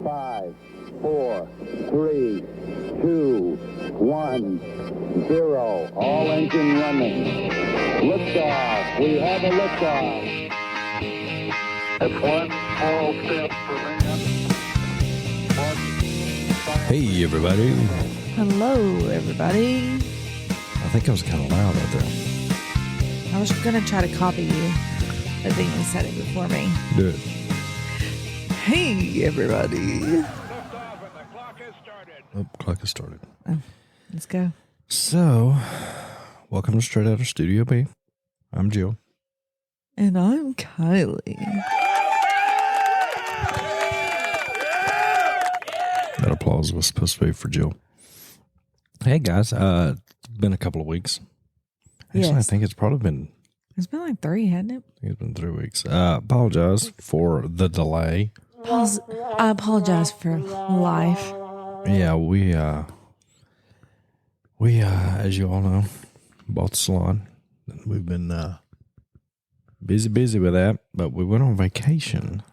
5, 4, 3, 2, 1, 0. All engine running. Liftoff. We have a liftoff. It's one small step for man. Hey, everybody. Hello, everybody. I think I was kind of loud out there. I was going to try to copy you, but then you said it before me. Do it. Hey, everybody. Oh, clock has started. Let's go. So, welcome to Straight Outta Studio B. I'm Jill. And I'm Kylie. That applause was supposed to be for Jill. Hey, guys. It's been a couple of weeks. Actually, Yes. I think it's probably been... It's been like 3, hasn't it? I think it's been 3 weeks. Apologize for the delay. I apologize for life. Yeah, we as you all know, bought the salon. We've been busy with that, but we went on vacation.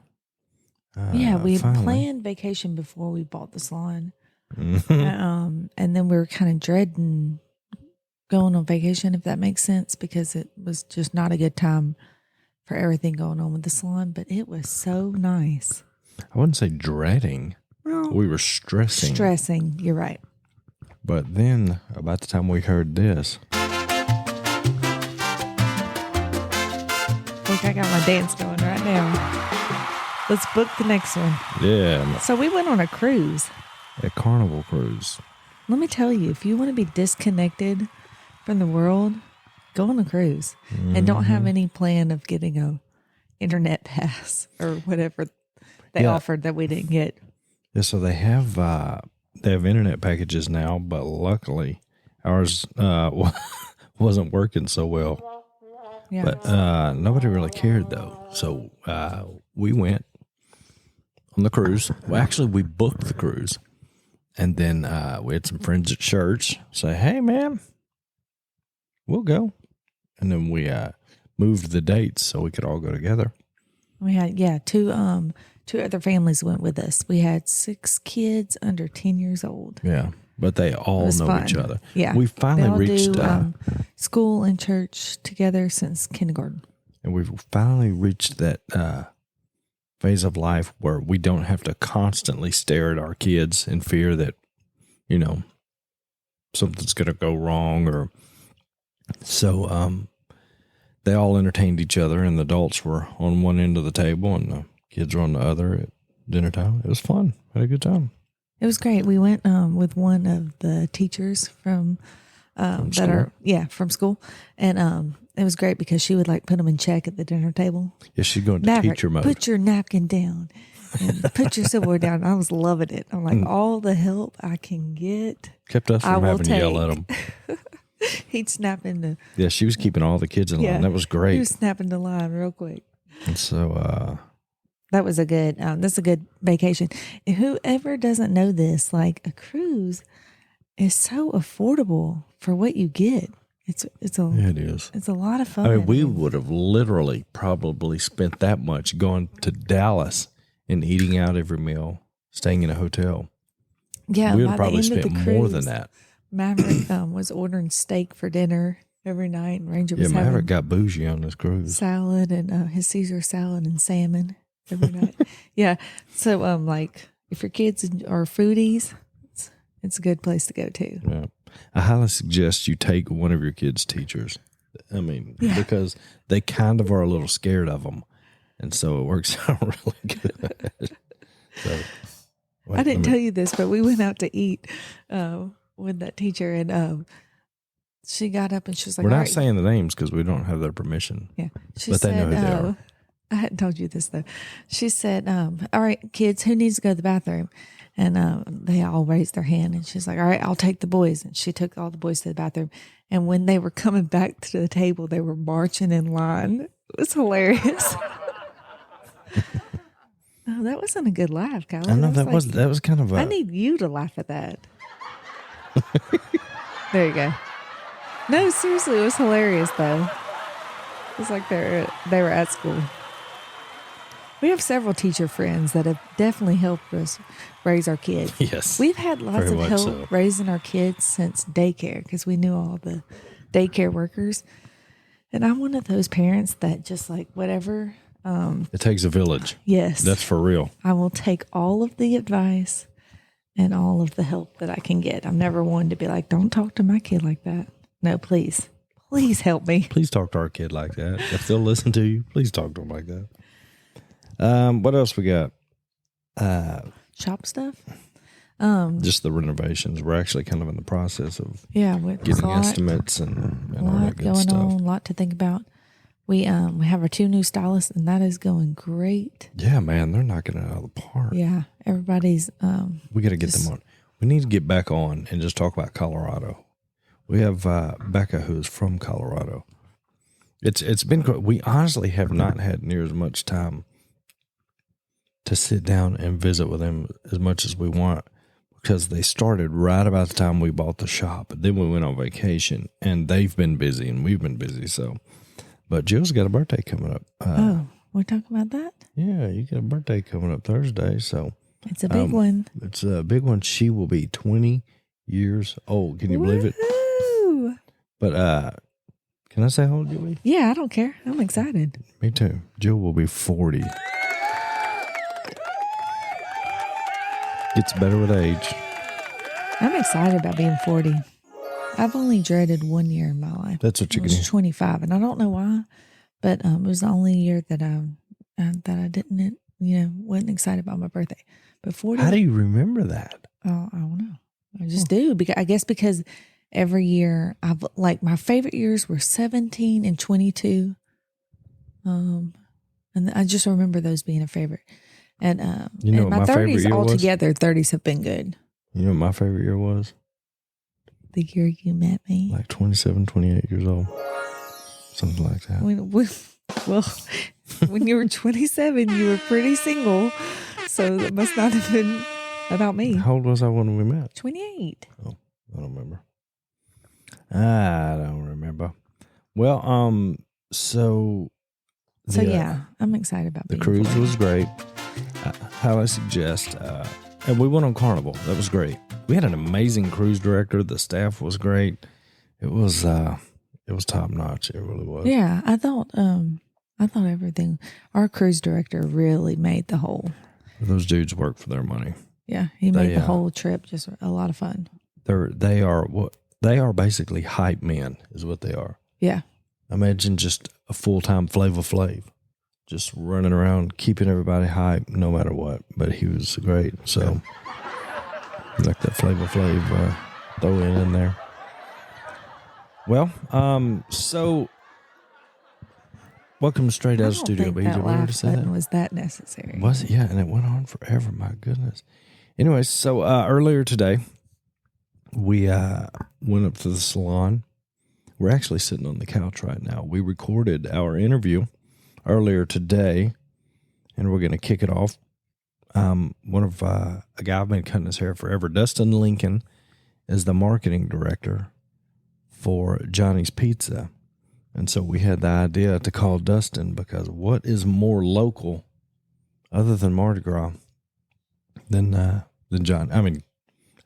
Yeah, we had finally. planned vacation before we bought the salon. Mhm. And then we were kind of dreading going on vacation, if that makes sense, because it was just not a good time for everything going on with the salon, but it was so nice. I wouldn't say dreading. Well, We were stressing. you're right. But then, about the time we heard this, Look, I got my dance going right now. Let's book the next one. yeah, So we went on a cruise. a Carnival cruise. Let me tell you, if you want to be disconnected from the world, go on a cruise and don't have any plan of getting a internet pass or whatever they offered that we didn't get. Yeah, so they have internet packages now, but luckily ours wasn't working so well. Yeah. But nobody really cared though. So we went on the cruise. Well, actually, we booked the cruise, and then we had some friends at church say, "Hey, man, we'll go," and then we moved the dates so we could all go together. We had, two other families went with us. We had 6 kids under 10 years old. Yeah, but they all know fun. each other. Yeah. We They finally all reached, do school and church together since kindergarten. and we've finally reached that phase of life where we don't have to constantly stare at our kids in fear that, something's going to go wrong. Or so they all entertained each other, and the adults were on one end of the table, and the kids were on the other at dinner time. It was fun. Had a good time. It was great. We went with one of the teachers from school, and it was great because she would put them in check at the dinner table. Yeah, she's going to Maverick, teacher mode. put your napkin down and put your silverware down. I was loving it. I'm like, all the help I can get. Kept us I from will having to yell at take. them. He'd snap into Yeah, she was keeping all the kids in line. That was great. He was snapping the line real quick. And so, That was a good. That's a good vacation. And whoever doesn't know this, a cruise is so affordable for what you get. It is. It's a lot of fun. I mean, we would have literally probably spent that much going to Dallas and eating out every meal, staying in a hotel. Yeah, we would by have probably the end spent of the more cruise, than that. Maverick was ordering steak for dinner every night, and Ranger Yeah, was Maverick having got bougie on this cruise. salad and his Caesar salad and salmon every night. Yeah, so if your kids are foodies, it's a good place to go to. Yeah. I highly suggest you take one of your kids' teachers. I mean, because they kind of are a little scared of them. And so it works out really good. So, I didn't tell you this, but we went out to eat with that teacher, and she got up and she was like, we're "All not right." saying the names because we don't have their permission. Yeah, she But said, they know who they are. I hadn't told you this though. She said, "All right, kids, who needs to go to the bathroom?" And they all raised their hand, and she's like, "All right, I'll take the boys." And she took all the boys to the bathroom. And when they were coming back to the table, they were marching in line. It was hilarious. Oh, that wasn't a good laugh, Kyle. I know that was kind of a... I need you to laugh at that. There you go. No, seriously, it was hilarious though. It was like they were at school. We have several teacher friends that have definitely helped us raise our kids. Yes. We've had lots Very of much help so. raising our kids since daycare because we knew all the daycare workers. And I'm one of those parents that just like whatever. It takes a village. Yes. That's for real. I will take all of the advice and all of the help that I can get. I'm never one to be like, don't talk to my kid like that. No, please. Please help me. Please talk to our kid like that. If they'll listen to you, please talk to them like that. What else we got? Shop stuff? Just the renovations. We're actually kind of in the process of Yeah. getting estimates and A all lot that good going stuff. on, a lot to think about. We have our 2 new stylists, and that is going great. Yeah, man, they're knocking it out of the park. Yeah, everybody's. We got to get them on. We need to get back on and just talk about Colorado. We have Becca, who is from Colorado. It's been. We honestly have not had near as much time to sit down and visit with them as much as we want, because they started right about the time we bought the shop. Then we went on vacation, and they've been busy, and we've been busy. So, but Jill's got a birthday coming up. We're talking about that. Yeah, you got a birthday coming up Thursday, so It's a big one. it's a big one. She will be 20 years old. Can you believe it? Woo-hoo! But can I say how old you'll be? Yeah, I don't care. I'm excited. Me too. Jill will be 40. Gets better with age. I'm excited about being 40. I've only dreaded 1 year in my life. That's what you I can was 25, and I don't know why, but it was the only year that I didn't, wasn't excited about my birthday. But 40. How do you remember that? Oh, I don't know. I just do because I guess because every year I've like my favorite years were 17 and 22. And I just remember those being a favorite. And You know and what my my favorite 30s year was? altogether, 30s have been good. You know what my favorite year was? The year you met me. Like 27, 28 years old. Something like that. Well, when you were 27, you were pretty single. So that must not have been about me. How old was I when we met? 28. Oh, I don't remember. I don't remember. Well, So yeah, I'm excited about the being cruise 40. was great. How I suggest, and we went on Carnival. That was great. We had an amazing cruise director. The staff was great. It was top notch. It really was. Yeah, I thought everything. Our cruise director really made the whole. Those dudes work for their money. Yeah, he made the whole trip just a lot of fun. They are basically hype men, is what they are. Yeah, Imagine just a full-time Flavor Flav, just running around keeping everybody hype no matter what. But he was great. So like that Flavor Flav throw in there. Well, so welcome straight out of the studio. I BJ, don't think that wanted to laugh say that? button was that necessary. Was it? Yeah, and it went on forever. My goodness. Anyway, so earlier today, we went up to the salon. We're actually sitting on the couch right now. We recorded our interview earlier today, and we're going to kick it off. A guy I've been cutting his hair forever, Dustin Lincoln, is the marketing director for Johnny's Pizza. And so we had the idea to call Dustin because what is more local other than Mardi Gras than John? I mean,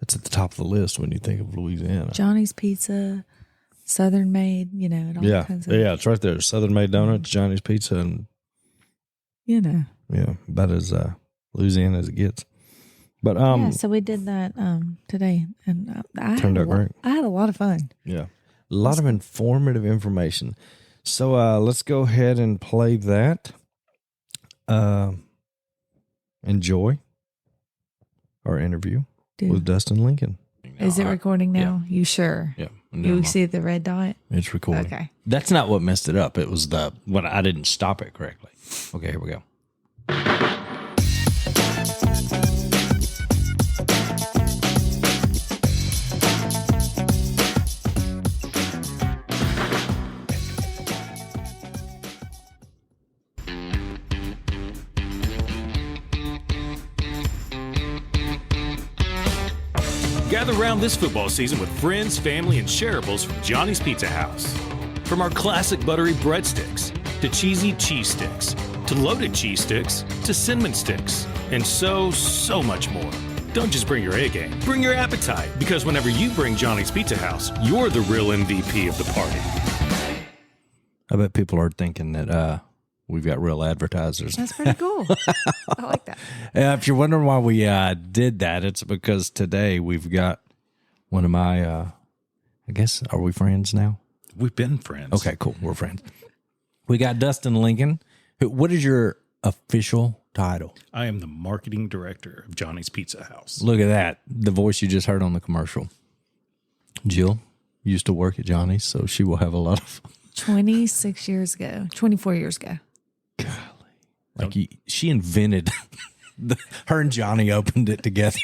it's at the top of the list when you think of Louisiana. Johnny's Pizza, Southern Made, and all kinds of. Yeah, it's right there. Southern Made Donuts, Johnny's Pizza, and yeah, about as Louisiana as it gets. But so we did that today, and I turned out great. I had a lot of fun. Yeah, a lot of informative information. So let's go ahead and play that. Enjoy our interview with Dustin Lincoln. Is it recording now? Yeah. You sure? Yeah. You see the red dot? It's recording. Okay. That's not what messed it up. It was when I didn't stop it correctly. Okay, here we go. Gather round this football season with friends, family, and shareables from Johnny's Pizza House. From our classic buttery breadsticks to cheesy cheese sticks, to loaded cheese sticks to cinnamon sticks, and so much more. Don't just bring your A game, bring your appetite, because whenever you bring Johnny's Pizza House, you're the real MVP of the party. I bet people are thinking that we've got real advertisers. That's pretty cool. I like that. If you're wondering why we did that, it's because today we've got one of my, I guess, are we friends now? We've been friends. Okay, cool. We're friends. We got Dustin Lincoln. What is your official title? I am the marketing director of Johnny's Pizza House. Look at that. The voice you just heard on the commercial. Jill used to work at Johnny's, so she will have a lot of... 26 years ago, 24 years ago. Golly. Like she invented, her and Johnny opened it together.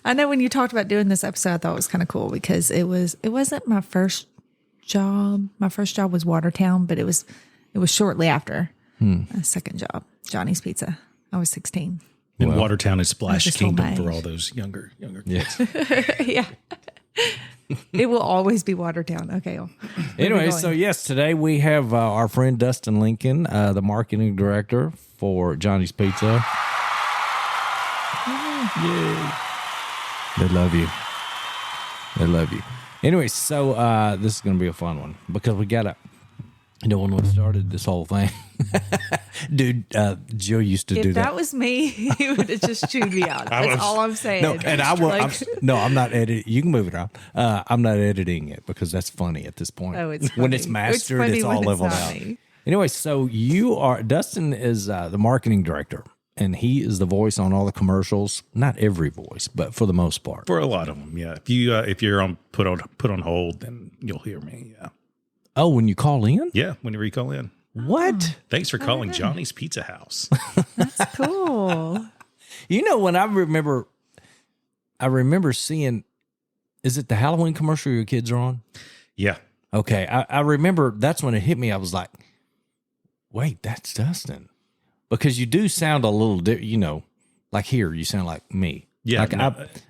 I know when you talked about doing this episode, I thought it was kind of cool because it wasn't my first job. My first job was Watertown, but it was shortly after a second job, Johnny's Pizza. I was 16. And Watertown is Splash just told Kingdom my for age. all those younger kids. Yeah. Yeah. It will always be Watertown. Okay. Anyway, so yes, today we have our friend Dustin Lincoln, the marketing director for Johnny's Pizza. Yay. They love you. They love you. Anyway, so this is going to be a fun one because we got to, when we started this whole thing, dude, Jill used to do If that was me, he would have just chewed me out. That's all I'm saying. No, and I will. Like- I'm not editing. You can move it around. I'm not editing it because that's funny at this point. Oh, it's when funny. it's mastered, It's it's, funny all when it's leveled not out. me. Anyway, so Dustin is the marketing director, and he is the voice on all the commercials. Not every voice, but for the most part. For a lot of them, yeah. If you're on put on hold, then you'll hear me. Yeah, Oh, when you call in, yeah. Whenever you call in. what? Thanks for calling Johnny's Pizza House. That's cool. When I remember seeing. Is it the Halloween commercial your kids are on? Yeah. Okay, I remember that's when it hit me. I was like, wait, that's Dustin. Because you do sound a little, like here, you sound like me. Yeah, Like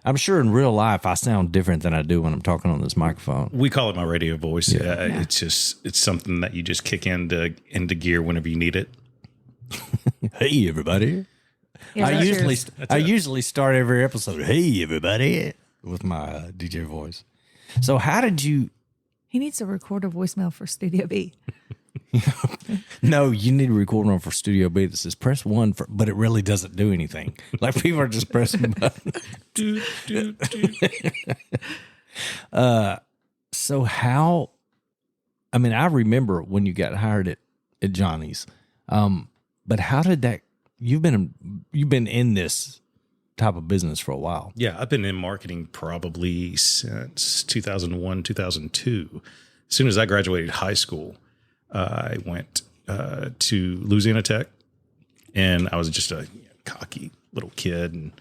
I'm sure in real life I sound different than I do when I'm talking on this microphone. We call it my radio voice. Yeah. It's something that you just kick into gear whenever you need it. Hey, everybody. Yeah, I that's yours. usually start every episode, hey, everybody, with my DJ voice. So how did you... He needs to record a voicemail for Studio B. No, you need to record one for Studio B that says press 1, but it really doesn't do anything. Like people are just pressing buttons. So how, I remember when you got hired at Johnny's, but how did that, you've been in this type of business for a while. Yeah, I've been in marketing probably since 2001, 2002. As soon as I graduated high school, I went to Louisiana Tech, and I was just a cocky little kid, and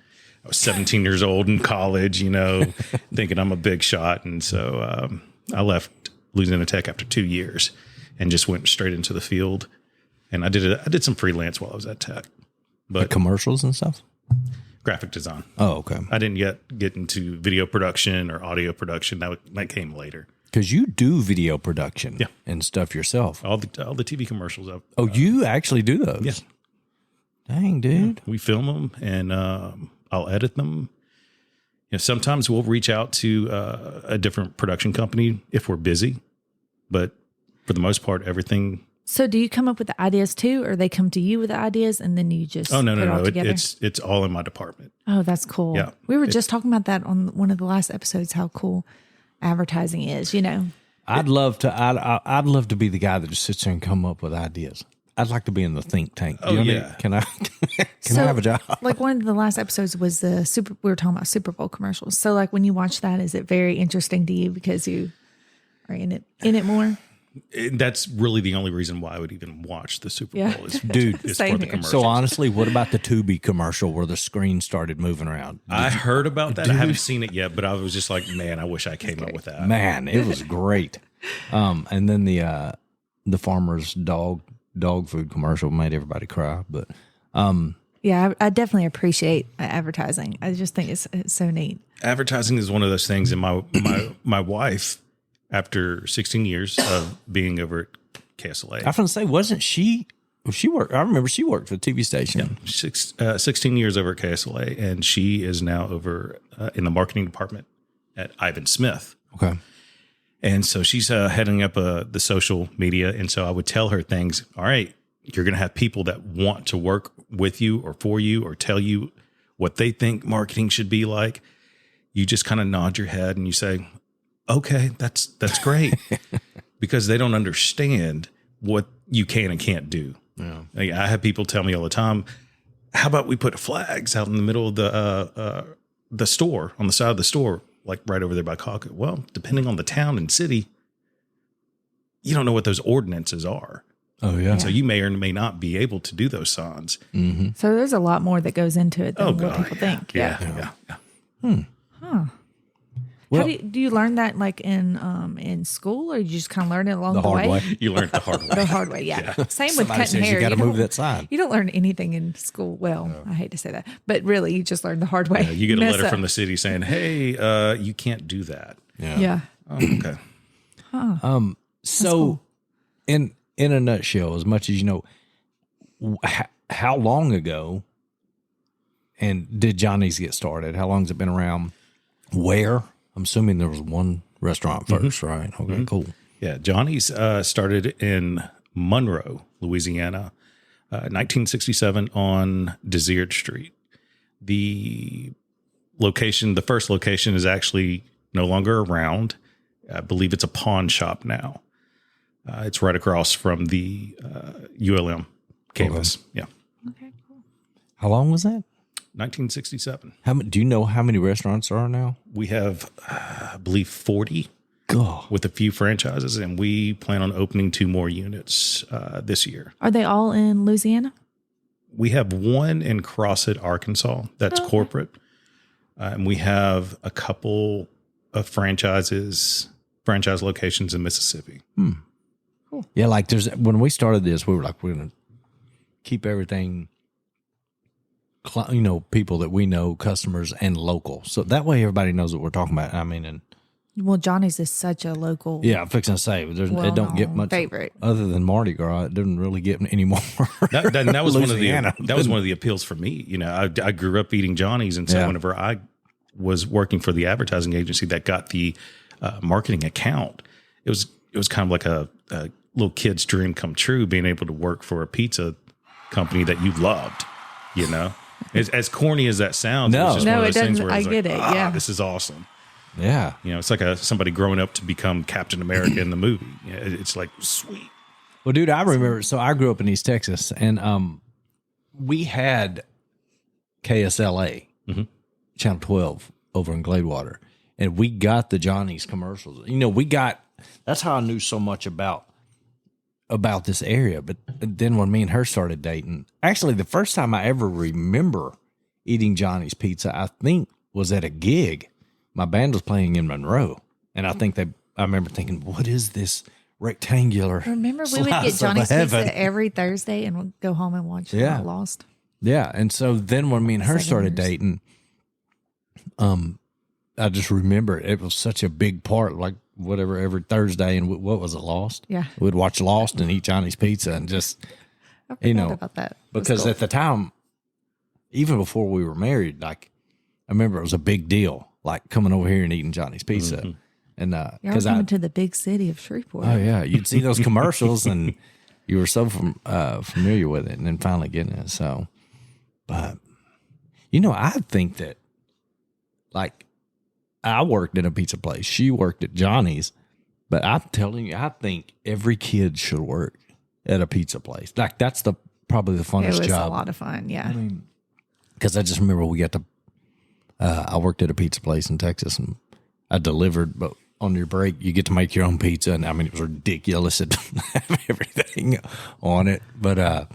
I was 17 years old in college, thinking I'm a big shot. And so I left Louisiana Tech after 2 years and just went straight into the field. And I did some freelance while I was at Tech, but commercials and stuff. graphic design. Oh, okay. I didn't yet get into video production or audio production. That came later. Because you do video production Yeah. and stuff yourself. All the TV commercials. You actually do those? Yeah. Dang, dude. We film them, and I'll edit them. Sometimes we'll reach out to a different production company if we're busy, but for the most part, everything. So do you come up with the ideas too, or they come to you with the ideas and then you just Oh no, put it all together? it's all in my department. Oh, that's cool. Yeah. We were just talking about that on one of the last episodes, how cool advertising is, I'd love to be the guy that just sits there and come up with ideas. I'd like to be in the think tank. Do Oh, you know what I yeah. mean? Can I have a job? Like one of the last episodes was we were talking about Super Bowl commercials. So like when you watch that, is it very interesting to you because you are in it more? And that's really the only reason why I would even watch the Super Yeah. Bowl. Is, Dude, is Same for the here. commercials. So honestly, what about the Tubi commercial where the screen started moving around? I heard about that. I haven't seen it yet, but I was just like, man, I wish I came up with that. Man, it was great. And then the farmer's dog food commercial made everybody cry. But Yeah, I definitely appreciate advertising. I just think it's so neat. Advertising is one of those things. And my wife, after 16 years of being over at KSLA, I was going to say, she worked. I remember she worked for the TV station. 16 years over at KSLA, and she is now over in the marketing department at Ivan Smith. Okay. And so she's heading up the social media. And so I would tell her things. All right, you're going to have people that want to work with you or for you or tell you what they think marketing should be like. You just kind of nod your head and you say, okay, that's great. Because they don't understand what you can and can't do. Yeah. Like, I have people tell me all the time, how about we put flags out in the middle of the store, on the side of the store, like right over there by Caucus? Well, depending on the town and city, you don't know what those ordinances are. Oh, yeah. So you may or may not be able to do those signs. Mm-hmm. So there's a lot more that goes into it than what people think. Yeah. Huh. Well, do you learn that like in school, or you just kind of learn it along the hard way? You learn it the hard way. The hard way, yeah. Same with Somebody cutting says hair. you got to don't- move that sign. You don't learn anything in school. Well, I hate to say that, but really, you just learn the hard way. You get a Mess letter up. from the city saying, hey, you can't do that. Yeah. Oh, okay. So, cool. in a nutshell, as much as you know, how long ago and did Johnny's get started? How long has it been around? Where? I'm assuming there was one restaurant 1st, right? Okay, cool. Yeah, Johnny's started in Monroe, Louisiana, 1967 on Desert Street. The first location is actually no longer around. I believe it's a pawn shop now. It's right across from the ULM campus. Yeah, Okay, cool. How long was that? 1967. Do you know how many restaurants there are now? We have, I believe, 40 God. with a few franchises, and we plan on opening 2 more units this year. Are they all in Louisiana? We have one in Crossett, Arkansas. That's corporate. And we have a couple of franchise locations in Mississippi. Cool. Yeah, like when we started this, we were like, we're going to keep everything, people that we know, customers, and local. So that way everybody knows what we're talking about. I mean, and Well, Johnny's is such a local. yeah, I'm fixing to say, it don't get well-known much favorite. other than Mardi Gras. It doesn't really get any more. That was Louisiana. one of the appeals for me. You know, I grew up eating Johnny's, and so Yeah. whenever I was working for the advertising agency that got the marketing account, it was kind of like a little kid's dream come true, being able to work for a pizza company that you loved. You know, as corny as that sounds, No. it was just No, one of it those things doesn't. where I was get like, it, yeah. this is awesome. Yeah. You know, it's like somebody growing up to become Captain America in the movie. You know, it's like, sweet. Well, dude, I remember. So I grew up in East Texas, and we had KSLA, Channel 12 over in Gladewater, and we got the Johnny's commercials. That's how I knew so much about this area. But then when me and her started dating, actually, the first time I ever remember eating Johnny's pizza, I think, was at a gig. My band was playing in Monroe, and I remember thinking, what is this rectangular? Remember, we would slice get of Johnny's heaven? Pizza every Thursday and we'd go home and watch Yeah. Lost. Yeah, and so then when me and her 7 started years. dating, I just remember it was such a big part, like whatever, every Thursday, and what was it, Lost? Yeah. We'd watch Lost and eat Johnny's Pizza, and just, I forgot about that. That's because cool. at the time, even before we were married, like, I remember it was a big deal, like coming over here and eating Johnny's Pizza. And Y'all because coming to the big city of Shreveport. oh yeah, you'd see those commercials and you were so familiar with it, and then finally getting it. So, but I think that, like, I worked in a pizza place. She worked at Johnny's, but I'm telling you, I think every kid should work at a pizza place. Like, that's probably the It funnest was job. a lot of fun. Yeah. Because I just remember we got to. I worked at a pizza place in Texas, and I delivered, but on your break, you get to make your own pizza. And I mean, it was ridiculous. It didn't have everything on it. But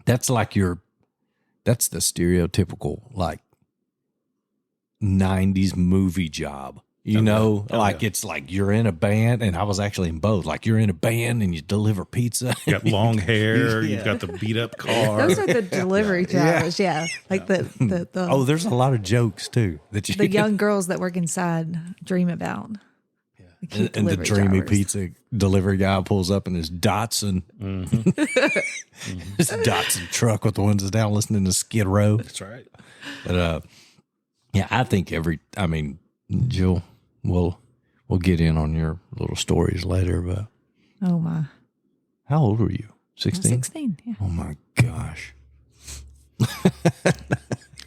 that's like that's the stereotypical, like, 90s movie job. It's like you're in a band, and I was actually in both. Like, you're in a band and you deliver pizza. You got long hair. You've got the beat up car. Those are the delivery drivers. Yeah. Like the Oh, there's a lot of jokes too that you the young girls that work inside dream about. The cute And the delivery dreamy drivers. pizza delivery guy pulls up in his Datsun, his Datsun truck with the windows down, listening to Skid Row. That's right. But yeah, I think Jill, we'll get in on your little stories later. But Oh my. how old were you? 16? 16, yeah. Oh my gosh.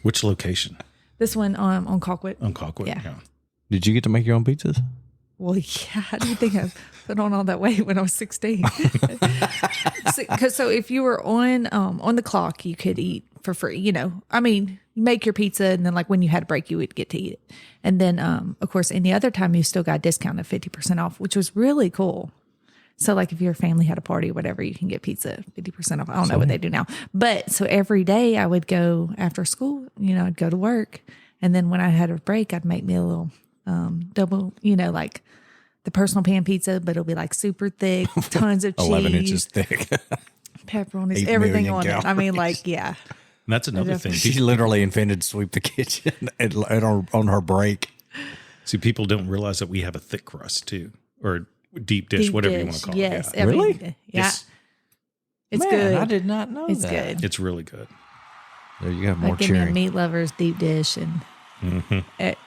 Which location? This one on Colquitt. On Colquitt. Yeah. Did you get to make your own pizzas? Well, yeah. How do you think I put on all that weight when I was 16? So if you were on the clock, you could eat for free. You know, I mean, you make your pizza, and then like when you had a break, you would get to eat it. And then, of course, any other time, you still got discounted 50% off, which was really cool. So like if your family had a party or whatever, you can get pizza 50% off. I don't know what they do now. But so every day I would go after school, you know, I'd go to work. And then when I had a break, I'd make me a little double, you know, like the personal pan pizza, but it'll be like super thick, tons of cheese. 11 inches thick. Pepperonis, 8 everything million on it. I mean, like, yeah. And that's another thing. She literally invented sweep the kitchen on her break. See, people don't realize that we have a thick crust too, or deep dish, whatever you want to call Yes. it. Yeah. Really? Yeah. It's, It's Man, good. I did not know It's that. good. it's really good. There you go, more Like give me a cheering. meat lovers deep dish and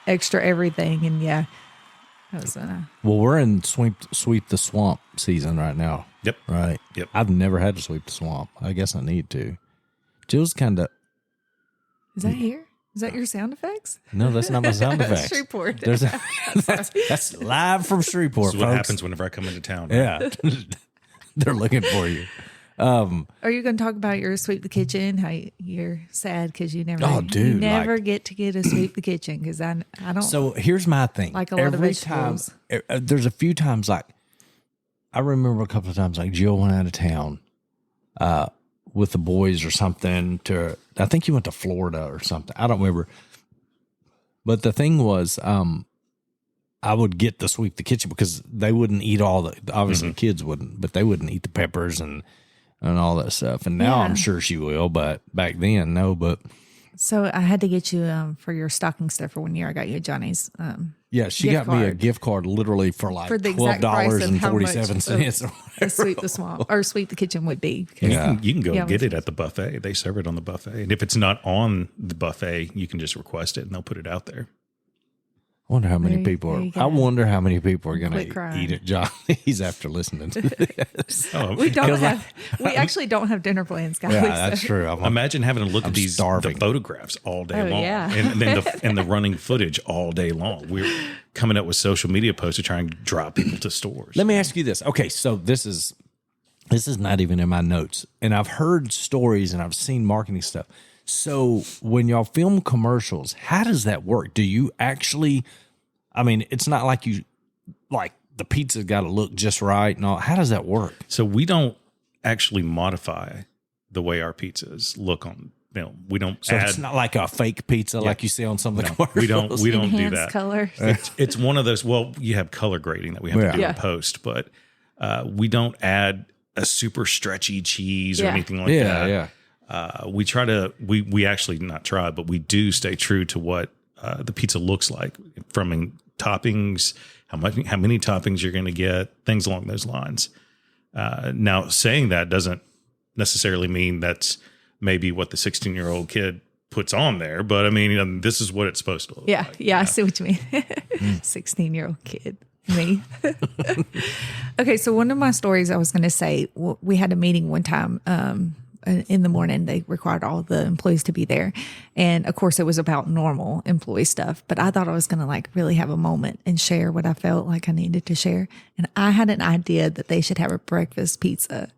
extra everything. And yeah, that was Well, we're in sweep the swamp season right now. Yep. Right. Yep. I've never had to sweep the swamp. I guess I need to. Jill's kind of Is that here? Is that your sound effects? no. That's not my sound effects. Shreveport. There's that's live from Shreveport. This is what folks. happens whenever I come into town. Yeah, they're looking for you. Are you going to talk about your sweep the kitchen? How you're sad because you never, Oh, dude, you never like- get to get a sweep the kitchen because I don't. So here's my thing. Like a lot of Every time, vegetables. there's a few times like I remember a couple of times like Jill went out of town with the boys or something. I think you went to Florida or something. I don't remember. But the thing was, I would get to sweep the kitchen because they wouldn't eat all the. Obviously, kids wouldn't, but they wouldn't eat the peppers and all that stuff. And now Yeah. I'm sure she will, but back then, no. But So I had to get you for your stocking stuffer one year. I got you a Johnny's. yeah, she Gift got me a card. gift card literally for like For the exact price of how much $12.47. the sweep the swamp or sweep the kitchen would be. And Yeah. you can go Yeah, get which it at the buffet. They serve it on the buffet. And if it's not on the buffet, you can just request it and they'll put it out there. I wonder how many There people you are. I go. wonder how many people are going Quit to crying. eat at Johnny's after listening to this. Oh, We don't have. We actually don't have dinner plans, guys. Yeah, that's so- true. imagine having to look at the starving. photographs all day Oh, long, yeah. and then the running footage all day long. We're coming up with social media posts to try and draw people to stores. Let me ask you this. Okay, so this is not even in my notes, and I've heard stories and I've seen marketing stuff. So when y'all film commercials, how does that work? Do you actually? I mean, it's not like you like the pizza's got to look just right and all. How does that work? So we don't actually modify the way our pizzas look on film. We don't So add. it's not like a fake pizza like you see on some of the commercials. we don't do Enhanced that. colors. It's one of those. Well, you have color grading that we have Yeah. to do Yeah. in post, but we don't add a super stretchy cheese or Yeah. anything like Yeah, that. yeah. We try to. We actually not try, but we do stay true to what the pizza looks like from toppings, how many toppings you're going to get, things along those lines. Now, saying that doesn't necessarily mean that's maybe what the 16-year-old kid puts on there, but I mean, this is what it's supposed to look Yeah, like. yeah, I see what you mean. 16-year-old kid, me. Okay, so one of my stories I was going to say, we had a meeting one time in the morning. They required all the employees to be there. And of course, it was about normal employee stuff. But I thought I was going to like really have a moment and share what I felt like I needed to share. And I had an idea that they should have a breakfast pizza.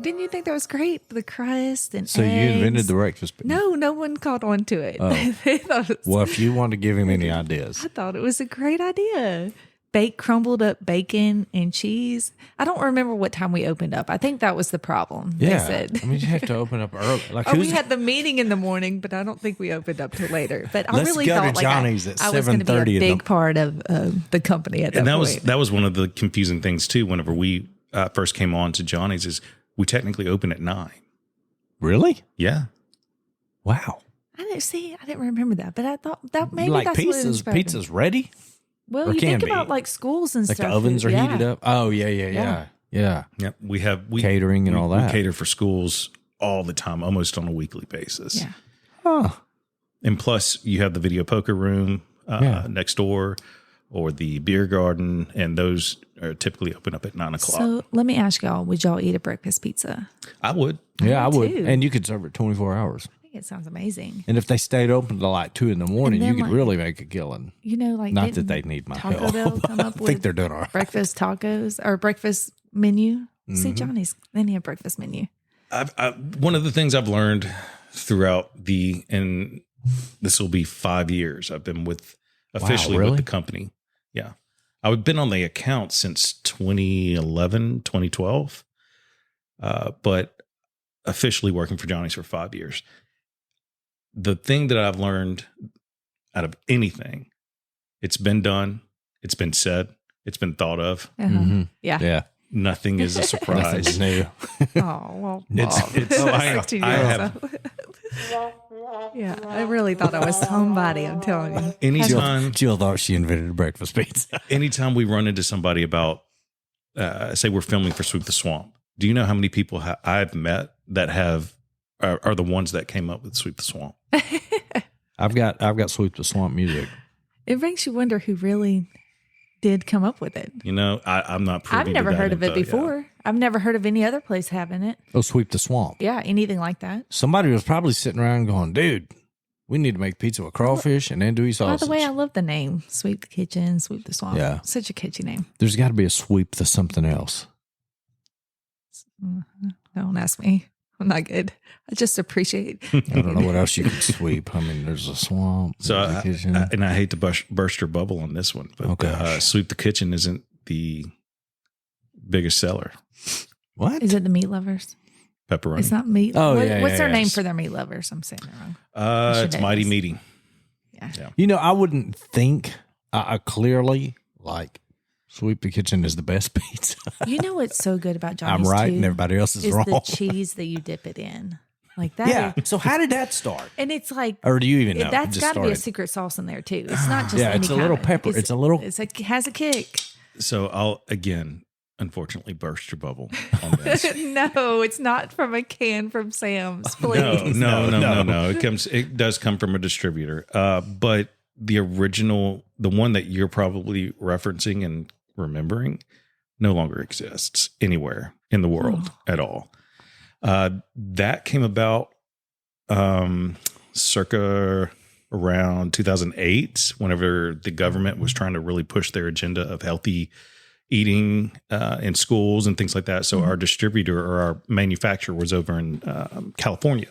Didn't you think that was great? The crust and So you invented eggs. the breakfast pizza. No one caught on to it. They thought it was Well, if you want to give him any ideas, I thought it was a great idea. Bake crumbled up bacon and cheese. I don't remember what time we opened up. I think that was the problem. yeah. They said. I mean, you have to open up early. Like, Oh, we had the meeting in the morning, but I don't think we opened up till later. But I Let's really go to thought like Johnny's at I was going to be 7:30 a in the- big part of the company at that And that point. was one of the confusing things too. Whenever we first came on to Johnny's, is we technically open at 9. really? Yeah. Wow. I didn't remember that, but I thought that maybe Like that's what it was pizza's about. ready. Well, Or you can think be. about like schools and Like stuff. the ovens are yeah. heated up. Oh, yeah. Yep. We Catering and all that. We cater for schools all the time, almost on a weekly basis. Yeah. Huh. And plus, you have the video poker room next door, or the beer garden, and those are typically open up at 9 o'clock. So let me ask y'all: would y'all eat a breakfast pizza? I would. Yeah, I would. too. And you could serve it 24 hours. I think it sounds amazing. And if they stayed open till like 2 in the morning, And you then, could like, really make a killing. You know, like Not that didn't they need my Taco help. Bell come I up think with they're doing all right. breakfast tacos or breakfast menu. See, Johnny's they need a breakfast menu. One of the things I've learned throughout and this will be 5 years I've been officially really? with the company. Yeah. I've been on the account since 2011, 2012, but officially working for Johnny's for 5 years. The thing that I've learned out of anything, it's been done, it's been said, it's been thought of. Yeah. Yeah. Nothing is a surprise. Nothing's new. Oh well. It's Oh, I know. 16 I years have- old. Yeah, I really thought I was somebody. I'm telling you. Anytime Jill thought she invented a breakfast pizza. anytime we run into somebody about, say we're filming for Swoop the Swamp, do you know how many people I've met that are the ones that came up with Swoop the Swamp? I've got Sweep the Swamp music. It makes you wonder who really did come up with it. You know, I'm not privy I've to never that heard of it info, yeah. before. I've never heard of any other place having it. Oh, Sweep the Swamp. Yeah, anything like that. Somebody was probably sitting around going, dude, we need to make pizza with crawfish and andouille By sausage. the way, I love the name. Sweep the kitchen, sweep the swamp. Yeah. Such a catchy name. There's got to be a sweep the something else. Don't ask me. I'm not good. I just appreciate. I don't know what else you could sweep. I mean, there's a swamp. So, there's a kitchen. and I hate to burst your bubble on this one, but Oh, gosh. Sweep the Kitchen isn't the biggest seller. What? Is it the meat lovers? Pepperoni. It's not meat. Oh, what, yeah, what's yeah, their yeah. name for their meat lovers? I'm saying it wrong. It's Mighty Meaty. Yeah. You know, I wouldn't think clearly like Sweep the Kitchen is the best pizza. You know what's so good about Johnny's I'm right too, and everybody else is is wrong. the cheese that you dip it in. Like that. Yeah. is- So how did that start? and it's like Or do you even know? It that's just got to be a started. secret sauce in there too. It's not just Yeah, any it's a kind little of- pepper. It's a little- It has a kick. So I'll again, unfortunately, burst your bubble on this. No, it's not from a can from Sam's. Please. No. It does come from a distributor. But the original, the one that you're probably referencing and remembering, no longer exists anywhere in the world at all. That came about circa around 2008, whenever the government was trying to really push their agenda of healthy eating in schools and things like that. So our distributor or our manufacturer was over in California.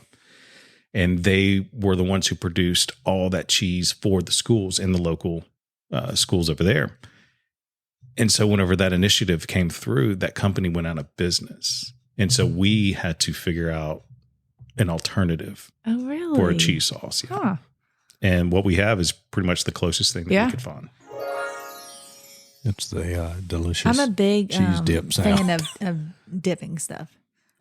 And they were the ones who produced all that cheese for the schools in the local schools over there. And so whenever that initiative came through, that company went out of business. And so we had to figure out an alternative Oh, really? for a cheese sauce. Yeah. Huh. And what we have is pretty much the closest thing that Yeah. we could find. It's the delicious. I'm a big cheese dip fan of dipping stuff.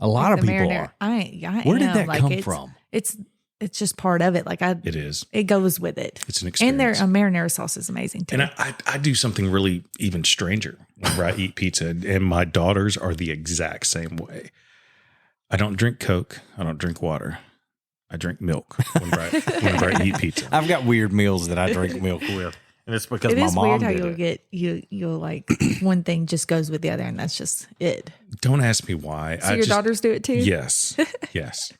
A lot Like of the people marinara. are. I Where did am. that Like, come it's- from? It's just part of it. Like It is. it goes with it. It's an And their experience. marinara sauce is amazing too. And I do something really even stranger whenever I eat pizza. And my daughters are the exact same way. I don't drink Coke. I don't drink water. I drink milk whenever I eat pizza. I've got weird meals that I drink milk with. And it's because It my is mom weird how did you'll it. you'll like one thing just goes with the other, and that's just it. Don't ask me why. So your daughters do it too? Yes. Yes.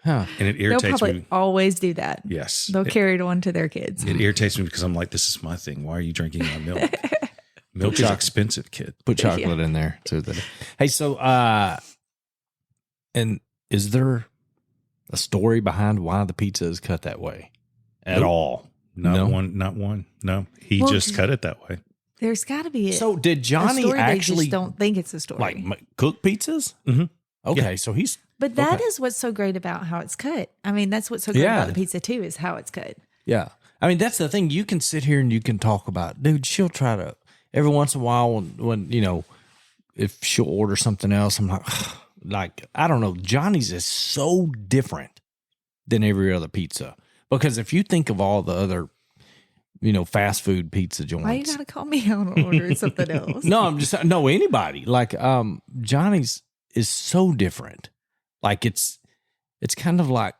Huh. And it They'll irritates probably me. always do that. Yes. They'll carry it on to their kids. It irritates me because I'm like, this is my thing. Why are you drinking my milk? Milk is chocolate. expensive, kid. Put chocolate in there too. Hey, so and is there a story behind why the pizza is cut that way at Nope. all? Not No? one. No. He Well, just cut it that way. There's got to be So did a Johnny story. They actually just don't think it's a story. like cook pizzas? Mhm. Okay, so he's But that Okay. is what's so great about how it's cut. I mean, that's what's so great Yeah. about the pizza too, is how it's cut. yeah. I mean, that's the thing. You can sit here and you can talk about, dude. She'll try to every once in a while when you know if she'll order something else. I'm like I don't know. Johnny's is so different than every other pizza because if you think of all the other fast food pizza joints. Why you gotta call me out on ordering something else? No, I'm just no anybody. Like Johnny's is so different. Like it's kind of like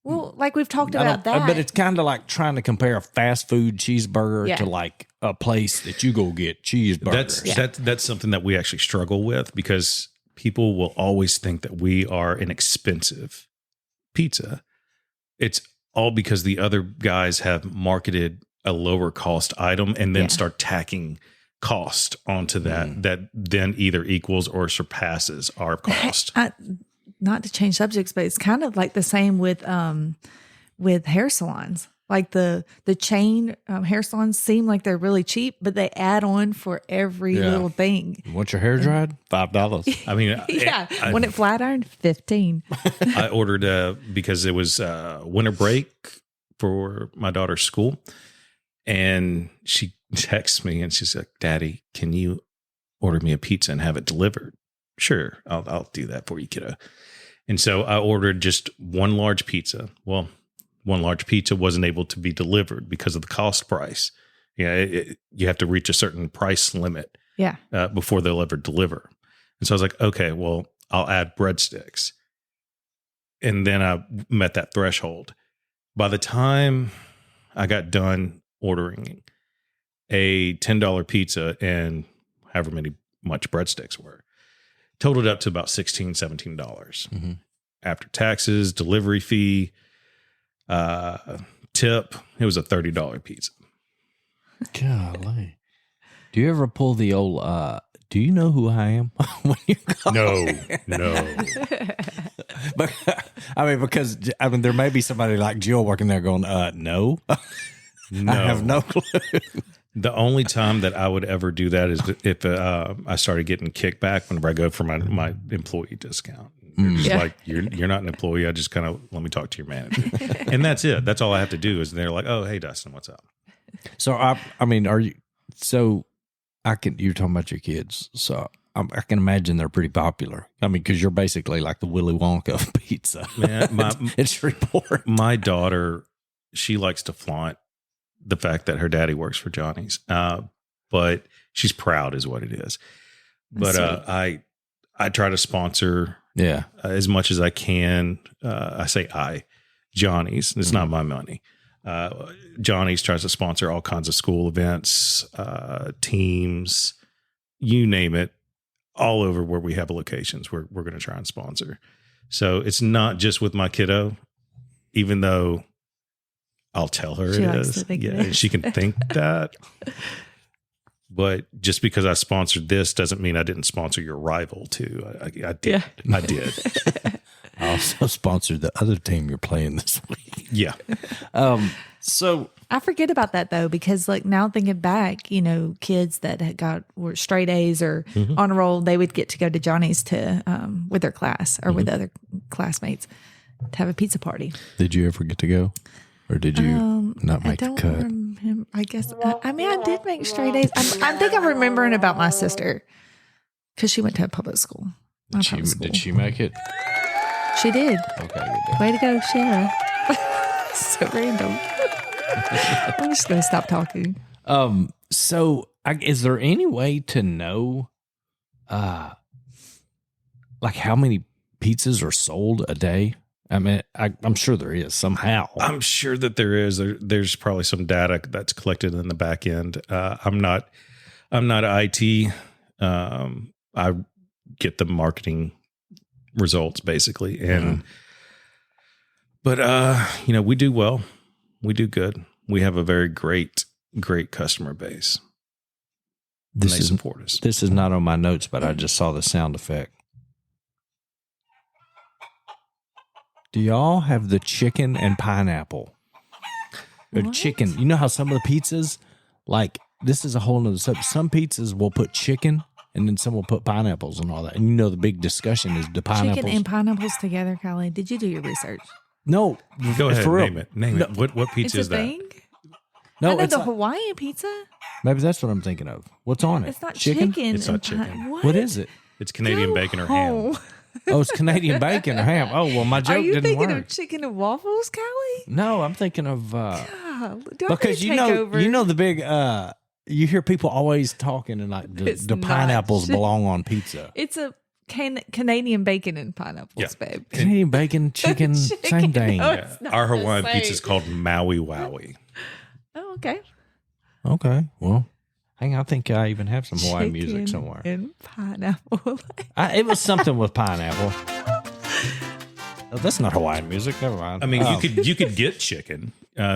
Well, like we've talked about that. but it's kind of like trying to compare a fast food cheeseburger Yeah. to like a place that you go get cheeseburgers. That's something that we actually struggle with because people will always think that we are an expensive pizza. It's all because the other guys have marketed a lower cost item and then start tacking cost onto that then either equals or surpasses our cost. Not to change subjects, but it's kind of like the same with hair salons. Like the chain hair salons seem like they're really cheap, but they add on for every little thing. You want your hair dried? $5. I mean, When it flat ironed, 15. I ordered because it was winter break for my daughter's school. And she texts me and she's like, "Daddy, can you order me a pizza and have it delivered?" "Sure, I'll do that for you, kiddo." And so I ordered just one large pizza. Well, one large pizza wasn't able to be delivered because of the cost price. You have to reach a certain price limit before they'll ever deliver. And so I was like, okay, well, I'll add breadsticks. And then I met that threshold. By the time I got done ordering a $10 pizza and however much breadsticks were, totaled up to about $16, $17 after taxes, delivery fee, tip. It was a $30 pizza. Golly. Do you ever pull the old do you know who I am? When you call? No. But, because there may be somebody like Jill working there going, no. No. I have no clue. The only time that I would ever do that is if I started getting kickback whenever I go for my employee discount. They're just like, you're not an employee. I just kind of let me talk to your manager, and that's it. That's all I have to do. Is they're like, "Oh, hey, Dustin, what's up?" So are you? So you're talking about your kids. So I can imagine they're pretty popular. I mean, because you're basically like the Willy Wonka of pizza. Man, it's report. My daughter, she likes to flaunt the fact that her daddy works for Johnny's, but she's proud, is what it is. But I try to sponsor as much as I can. I say Johnny's. It's not my money. Johnny's tries to sponsor all kinds of school events, teams, you name it, all over where we have locations. We're going to try and sponsor. So it's not just with my kiddo, even though I'll tell her She it likes is. to think it Yeah, is. she can think that. But just because I sponsored this doesn't mean I didn't sponsor your rival too. I did. Yeah. I did. I also sponsored the other team you're playing this week. Yeah. So I forget about that though, because like now thinking back, kids that were straight A's or on a roll, they would get to go to Johnny's to with their class or with other classmates to have a pizza party. did you ever get to go? Or did you not make the cut? Remember, I guess. I did make straight A's. I think I'm remembering about my sister because she went to a public school. Did she make it? She did. Okay. Way to go, Shara. So random. I'm just going to stop talking. So is there any way to know, like how many pizzas are sold a day? I mean, I'm sure there is somehow. I'm sure that there is. There's probably some data that's collected in the back end. I'm not IT. I get the marketing results basically, but we do well. We do good. We have a very great customer base. They support us. This is not on my notes, but I just saw the sound effect. Do y'all have the chicken and pineapple? Or chicken. You know how some of the pizzas, like this is a whole nother subject. Some pizzas will put chicken and then some will put pineapples and all that. And the big discussion is the pineapples. Chicken and pineapples together, Kylie. Did you do your research? No. Go ahead. For real. Name it. What pizza It's is a that? thing? No, I know it's the not. Hawaiian pizza. Maybe that's what I'm thinking of. What's on it? It's not chicken. It's not and chicken. What is it? It's Canadian Go bacon or home. ham. Oh, it's Canadian bacon or ham. Oh, well, my Are joke you didn't thinking work. of chicken and waffles, Callie? No, I'm thinking of Do I because take over? you know the big you hear people always talking and like It's the not. pineapples belong on pizza. It's a Canadian bacon and pineapples, babe. Canadian bacon, chicken, same thing. No, it's not Our the Hawaiian same. pizza is called Maui Wowie. Oh, okay. Okay, well, hang on, I think I even have some Hawaiian music Chicken somewhere. and pineapple. It was something with pineapple. Oh, that's not Hawaiian music. Never mind. I mean, you could get chicken.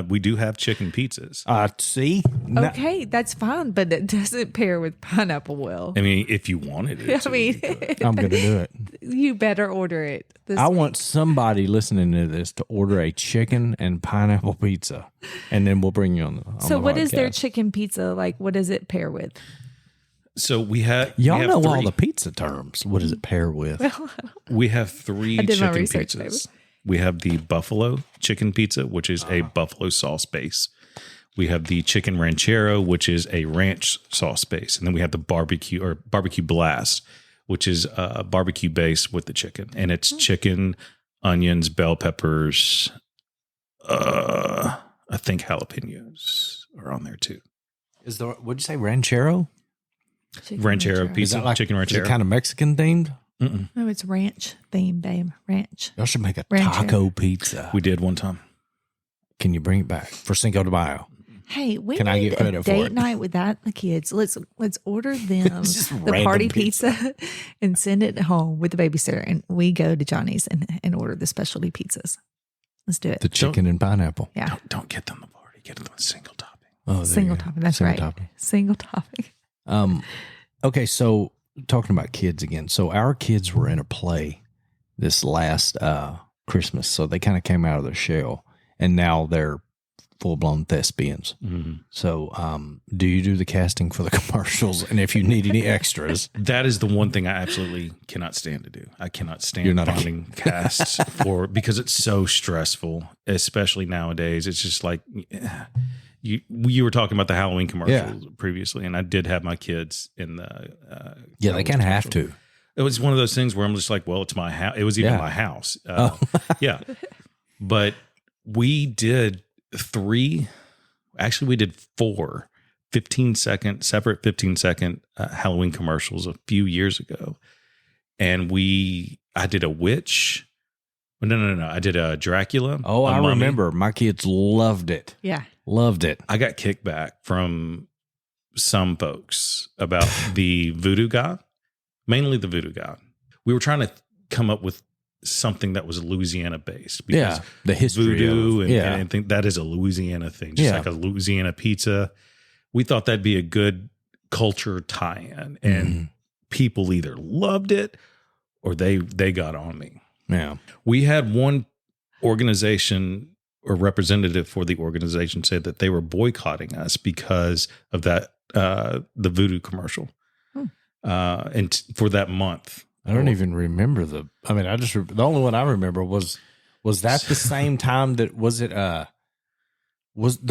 We do have chicken pizzas. See, Okay, that's fine, but it doesn't pair with pineapple well. I mean, if you wanted it, I mean, I'm going to do it. you better order it. I want somebody listening to this to order a chicken and pineapple pizza, and then we'll bring you on the. So, what is their podcast. chicken pizza like? What does it pair with? so we have Y'all we have know three. all the pizza terms. What does it pair with? We have three I did my chicken research, pizzas. We have the buffalo chicken pizza, which is a buffalo sauce base. We have the chicken ranchero, which is a ranch sauce base, and then we have the barbecue blast, which is a barbecue base with the chicken, and it's chicken, onions, bell peppers. I think jalapenos are on there too. Is the what'd you say ranchero? Chicken Ranchero pizza, Is that like chicken is it ranchero. kind of Mexican themed? No, it's ranch themed, babe. Ranch. Y'all should make a Ranchero. taco pizza. We did one time. Can you bring it back for Cinco de Mayo? Hey, we Can I need get a credit for date it? night with the kids. Let's order them Just the random party pizza. pizza and send it home with the babysitter, and we go to Johnny's and order the specialty pizzas. Let's do it. The chicken and pineapple. Yeah, Don't get them the party. Get them a single topping. Oh, there single you go. topping. That's Single right. topping. Single topping. Okay, so talking about kids again. So our kids were in a play this last Christmas, so they kind of came out of their shell, and now they're full-blown thespians. Mm-hmm. So do you do the casting for the commercials? And if you need any extras, That is the one thing I absolutely cannot stand to do. I cannot stand You're not a- finding casts because it's so stressful, especially nowadays. It's just like you were talking about the Halloween commercials previously, and I did have my kids in the yeah, they kind of have commercial. to. It was one of those things where I'm just like, well, it's my house. It was even Yeah. my house. Yeah, but we did we did 4 separate 15-second Halloween commercials a few years ago. And I did a witch. No. I did a Dracula. Oh, a I mummy. remember. My kids loved it. Yeah. Loved it. I got kickback from some folks about the voodoo god, mainly the voodoo god. We were trying to come up with something that was Louisiana based. Yeah, the history voodoo of, and I think that is a Louisiana thing, just Yeah. like a Louisiana pizza. We thought that'd be a good culture tie-in, and people either loved it or they got on me. Yeah. We had one organization or representative for the organization said that they were boycotting us because of that the voodoo commercial, for that month. I don't even remember the only one I remember was that the same time that was the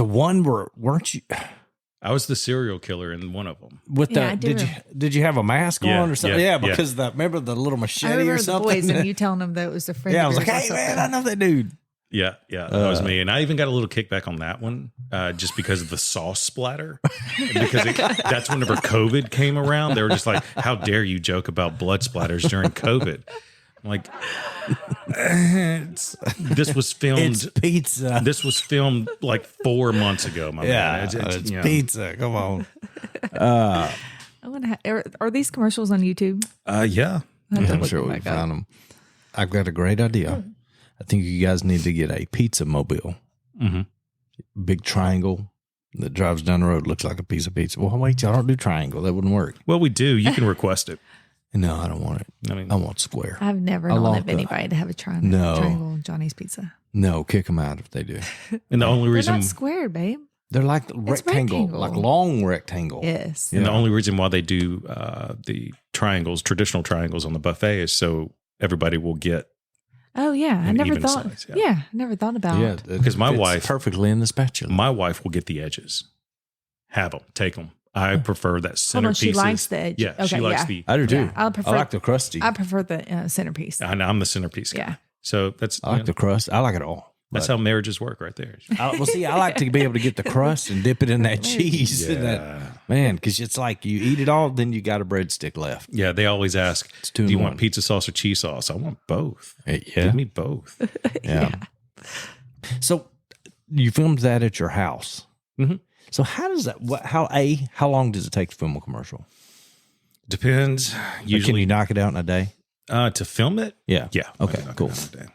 one where weren't you I was the serial killer in one of them. with Yeah, I the do did you have a mask Yeah, on or something? yeah, Yeah, because remember the little I machete remember or the something? boys and you telling them that it was a friend. Yeah, I of was like, yours or hey man, something. I know that dude. Yeah, that was me. And I even got a little kickback on that one just because of the sauce splatter. Because that's whenever COVID came around. They were just like, how dare you joke about blood splatters during COVID? I'm like, this was filmed. It's pizza. This was filmed like 4 months ago, my Yeah, man. it's you know. pizza. Come on. I want to. Are these commercials on YouTube? Yeah. I have to I'm look sure them we back can up. find them. I've got a great idea. I think you guys need to get a pizza mobile. Big triangle that drives down the road, looks like a piece of pizza. Well, wait, y'all don't do triangle. That wouldn't work. Well, we do. You can request it. No, I don't want it. I mean, I want square. I've never I known love of the- anybody to have a triangle. No. Triangle Johnny's Pizza. No, kick them out if they do. and the only They're reason not squared, babe. They're like rectangle, rectangle. like long rectangle. Yes. And the Yeah. only reason why they do the triangles, traditional triangles on the buffet is so everybody will get. Oh yeah, I An never even thought. size, yeah. Yeah, I never thought about. Yeah, Because my fits wife- perfectly in the spatula. My wife will get the edges. Have them, take them. I prefer that Hold center on, she pieces. likes the edge. Yeah, she Okay, likes yeah. the. I do too. Yeah, I prefer- like the crusty. I prefer the centerpiece. I'm the centerpiece guy. Yeah. So that's I like the crust. I like it all. That's how marriages work right there. Well, see, I like to be able to get the crust and dip it in that cheese. Yeah. And that, man, because it's like you eat it all, then you got a breadstick left. Yeah, they always ask, two in do you one. want pizza sauce or cheese sauce? I want both. Yeah. Give me both. Yeah. So you filmed that at your house. Mhm. So how does that, how long does it take to film a commercial? Depends. Can Usually you knock it out in a day? to film it. Yeah. Yeah. Okay, cool.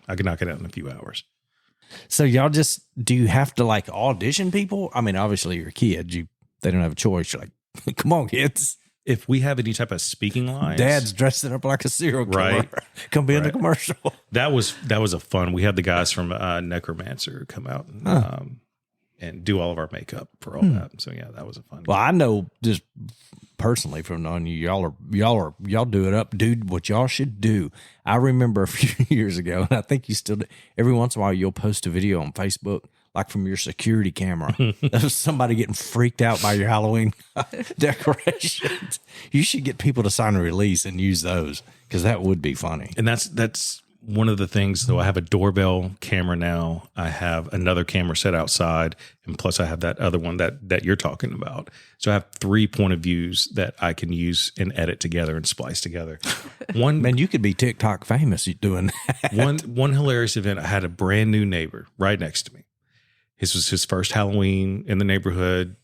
I can knock it out in a few hours. So y'all do you have to like audition people? I mean, obviously you're a kid. They don't have a choice. You're like, come on, kids. If we have any type of speaking lines, Dad's dressing up like a serial killer. Right. Come be in the Right. commercial. that was a fun. We had the guys from Necromancer come out and do all of our makeup for all that. So yeah, that was a fun. Well, I know just personally from knowing you, y'all do it up, dude. What y'all should do. I remember a few years ago, and I think you still do. Every once in a while, you'll post a video on Facebook, like from your security camera. That was somebody getting freaked out by your Halloween decorations. You should get people to sign a release and use those because that would be funny. And that's one of the things, though. I have a doorbell camera now. I have another camera set outside, and plus I have that other one that you're talking about. So I have 3 point of views that I can use and edit together and splice together. Man, you could be TikTok famous doing that. One hilarious event. I had a brand new neighbor right next to me. This was his first Halloween in the neighborhood.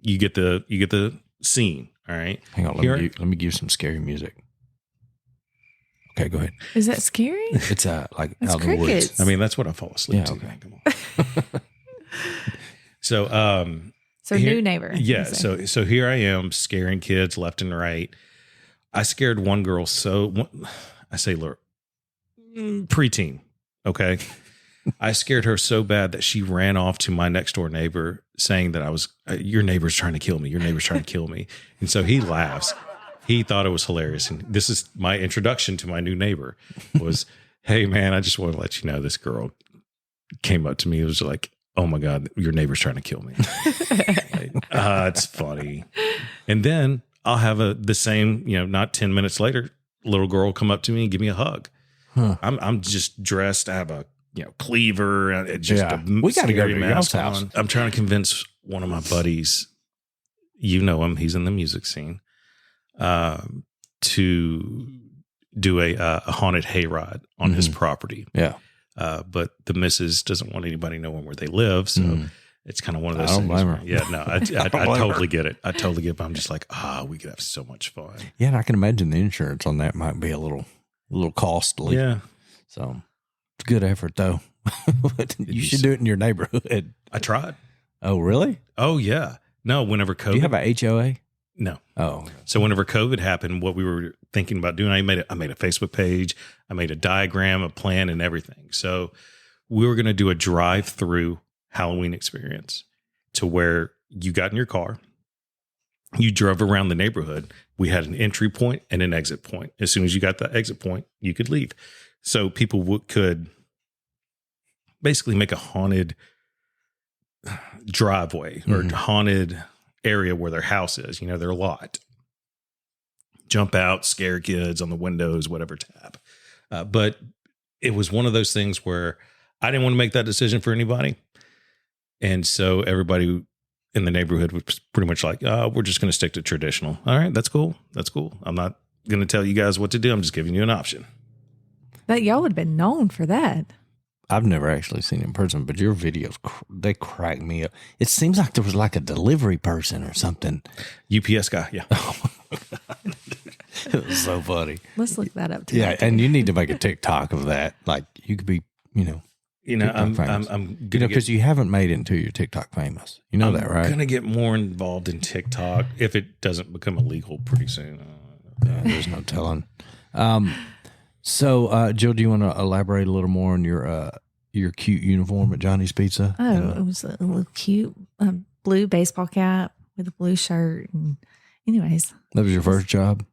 You get the scene. All right. Hang on, let me give you some scary music. Okay, go ahead. Is that scary? It's like It's out in the woods. crickets. I mean, that's what I fall asleep Yeah, to. okay. Come on. So, So here- new neighbor. Yeah. you say. So here I am scaring kids left and right. I scared one girl. I say, look, preteen. Okay. I scared her so bad that she ran off to my next door neighbor saying that I was, your neighbor's trying to kill me. Your neighbor's trying to kill me. And so he laughs. He thought it was hilarious. And this is my introduction to my new neighbor was, hey man, I just want to let you know this girl came up to me. It was like, oh my God, your neighbor's trying to kill me. It's funny. And then I'll have the same, not 10 minutes later, little girl will come up to me and give me a hug. Huh. I'm just dressed. I have a, cleaver and just Yeah. a We gotta go scary to mask y'all's house. on. I'm trying to convince one of my buddies, you know him, he's in the music scene, to do a haunted hayride on his property. Yeah. But the missus doesn't want anybody knowing where they live. So it's kind of one of those I don't things. blame where- her. Yeah, no, I blame totally get it. I totally get it. But I'm just like, we could have so much fun. Yeah, and I can imagine the insurance on that might be a little costly. Yeah. So it's a good effort though. But you be should so- do it in your neighborhood. I tried. Oh, really? Oh, yeah. No, whenever COVID. Do you have a HOA? No. Oh, So whenever COVID happened, what we were thinking about doing, I made a Facebook page, I made a diagram, a plan, and everything. So we were going to do a drive-through Halloween experience to where you got in your car, you drove around the neighborhood. We had an entry point and an exit point. As soon as you got the exit point, you could leave. So people could basically make a haunted driveway or haunted area where their house is, their lot. Jump out, scare kids on the windows, whatever tap. But it was one of those things where I didn't want to make that decision for anybody. And so everybody in the neighborhood was pretty much like, we're just going to stick to traditional. All right, that's cool. That's cool. I'm not going to tell you guys what to do. I'm just giving you an option. But y'all would have been known for that. I've never actually seen it in person, but your videos, they crack me up. It seems like there was like a delivery person or something. UPS guy, yeah. It was so funny. Let's look that up. Yeah, Tonight. and you need to make a TikTok of that. Like you could be, I'm famous. I'm because you haven't made it until you're TikTok famous. You know that, right? I'm gonna get more involved in TikTok if it doesn't become illegal pretty soon. Yeah, there's no telling. So, Jill, do you want to elaborate a little more on your cute uniform at Johnny's Pizza? Oh, it was a little cute blue baseball cap with a blue shirt. And anyways, That was your first job?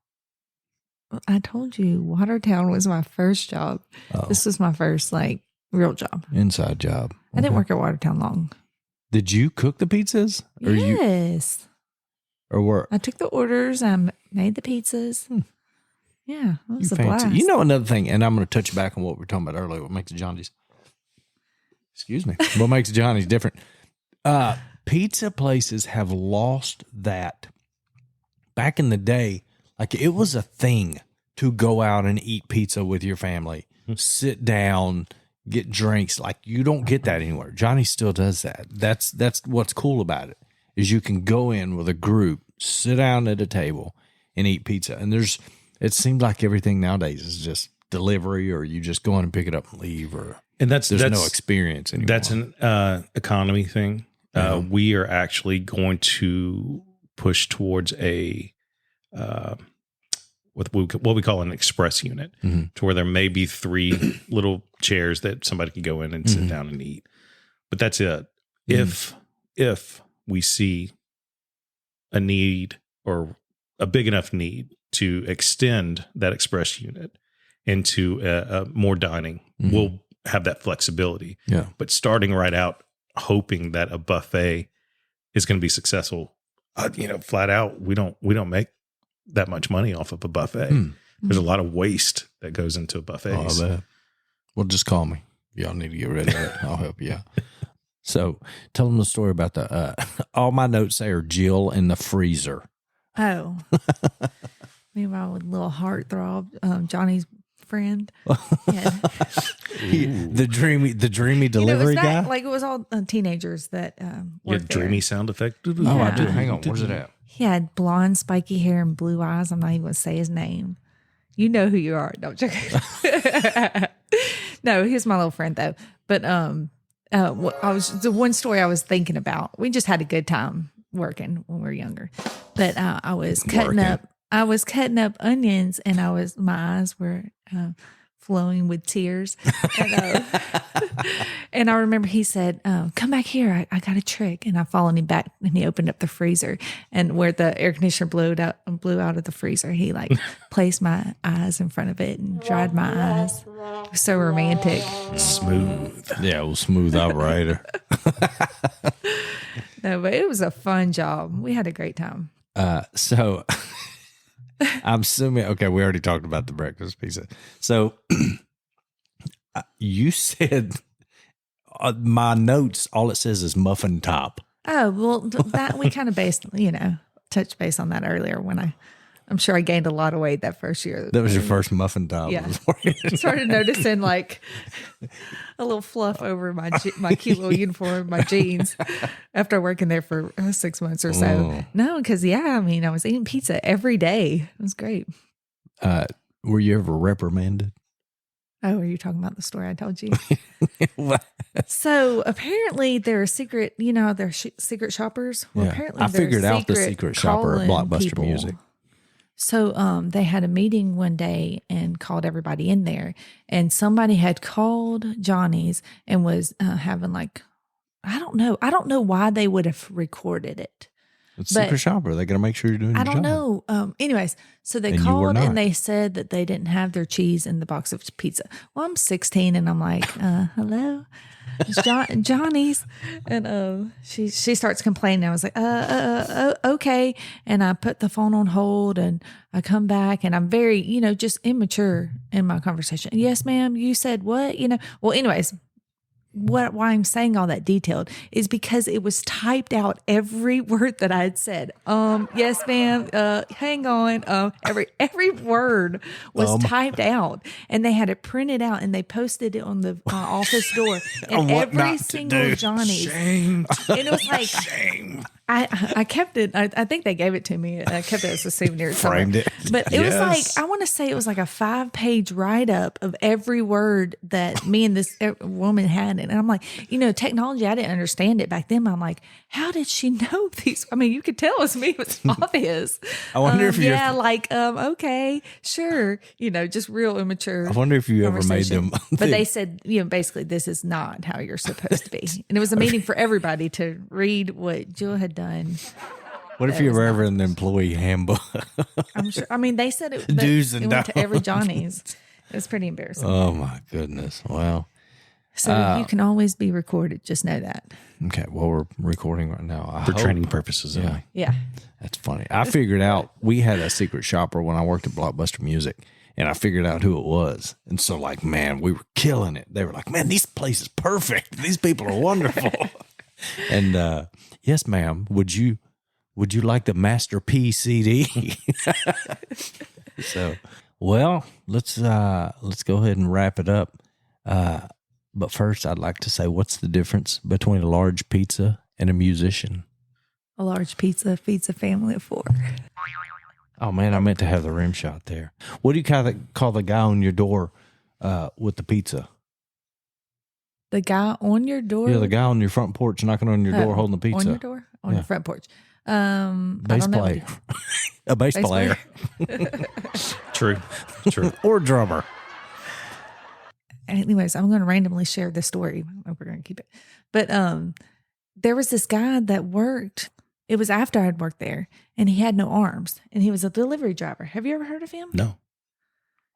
I told you Watertown was my first job. Oh, This was my first real job. inside job. I didn't Okay. work at Watertown long. Did you cook the pizzas? Or Yes. Or were I took the orders. I made the pizzas. Yeah, it was you a blast. fancy? You know another thing, and I'm going to touch back on what we were talking about earlier, what makes Johnny's. Excuse me. What makes Johnny's different? Pizza places have lost that. Back in the day, like it was a thing to go out and eat pizza with your family, sit down, get drinks. Like you don't get that anywhere. Johnny still does that. That's what's cool about it is you can go in with a group, sit down at a table and eat pizza. And it seems like everything nowadays is just delivery or you just go in and pick it up and leave and there's no experience anymore. That's an economy thing. We are actually going to push towards a what we call an express unit, to where there may be 3 little chairs that somebody can go in and sit down and eat. But that's it. If we see a need or a big enough need to extend that express unit into more dining, we'll have that flexibility. Yeah. But starting right out, hoping that a buffet is going to be successful, flat out, we don't make that much money off of a buffet. There's a lot of waste that goes into a buffet. Oh, well, just call me. Y'all need to get rid of it. I'll help you out. So tell them the story about the, all my notes say are Jill in the freezer. Oh. Meanwhile, with little heartthrob, Johnny's friend. Yeah. The dreamy delivery guy. Like it was all teenagers that worked there. Dreamy sound effect. Oh, I do. Hang on. Where's it at? He had blonde, spiky hair and blue eyes. I'm not even going to say his name. You know who you are. No, I'm joking. No, he's my little friend though. But the one story I was thinking about. We just had a good time working when we were younger. But I was cutting up onions, and my eyes were flowing with tears. And I remember he said, "Come back here. I got a trick." And I followed him back, and he opened up the freezer, and where the air conditioner blew out of the freezer, he like placed my eyes in front of it and dried my eyes. It was so romantic. Smooth. Yeah, well, smooth operator. No, but it was a fun job. We had a great time. So I'm assuming, okay, we already talked about the breakfast pizza. So you said my notes, all it says is muffin top. Oh, well, that we kind of touched base on that earlier when I'm sure I gained a lot of weight that first year. That was your first muffin top. Yeah. Started noticing like a little fluff over my cute little uniform, my jeans, after working there for 6 months or so. Oh. No, because I was eating pizza every day. It was great. Were you ever reprimanded? Oh, are you talking about the story I told you? So apparently they're secret, they're secret shoppers. Well, Yeah. apparently I figured out the secret secret shopper at calling Blockbuster people. Music. So they had a meeting one day and called everybody in there, and somebody had called Johnny's and was having like, I don't know why they would have recorded it. It's secret shopper. They got to make sure you're doing your I don't job. know. Anyways, so they And you were called not. and they said that they didn't have their cheese in the box of pizza. Well, I'm 16 and I'm like, hello, it's Johnny's. And she starts complaining. I was like, okay. And I put the phone on hold and I come back and I'm very, just immature in my conversation. Yes, ma'am. You said what? Well, anyways. Why I'm saying all that detailed is because it was typed out every word that I had said. Yes, ma'am. Hang on. Every word was typed out, and they had it printed out, and they posted it on the office door. And every single Johnny's, Shame. and it was like I kept it. I think they gave it to me. I kept it as a souvenir. Framed it. But it was Yes. like, I want to say it was like a 5-page write-up of every word that me and this woman had. And I'm like, technology, I didn't understand it back then. But I'm like, how did she know these? I mean, you could tell it was me. It was obvious. I wonder if you're- okay, sure. Just real immature. I wonder if you ever made conversation. them. But they said, basically, this is not how you're supposed to be. And it was a meeting for everybody to read what Jill had done. What if you were ever in the employee handbook? I'm sure. I mean, they said it, Do's and it went to every don'ts. Johnny's. It was pretty embarrassing. Oh my goodness! Wow. So you can always be recorded. Just know that. Okay. Well, we're recording right now. I For hope. training purposes. Yeah. Only. Yeah. That's funny. I figured out we had a secret shopper when I worked at Blockbuster Music, and I figured out who it was. And so, like, man, we were killing it. They were like, man, this place is perfect. These people are wonderful. And yes, ma'am, would you like the Master P CD? So, well, let's go ahead and wrap it up. But first, I'd like to say, what's the difference between a large pizza and a musician? A large pizza feeds a family of 4. Oh, man, I meant to have the rim shot there. What do you call the guy on your door with the pizza? The guy on your door? Yeah, the guy on your front porch knocking on your door holding the pizza. On your door? On your front porch. Bass player. A bass player. True. Or drummer. Anyways, I'm going to randomly share this story. We're going to keep it. But there was this guy that worked. It was after I'd worked there, and he had no arms, and he was a delivery driver. Have you ever heard of him? No.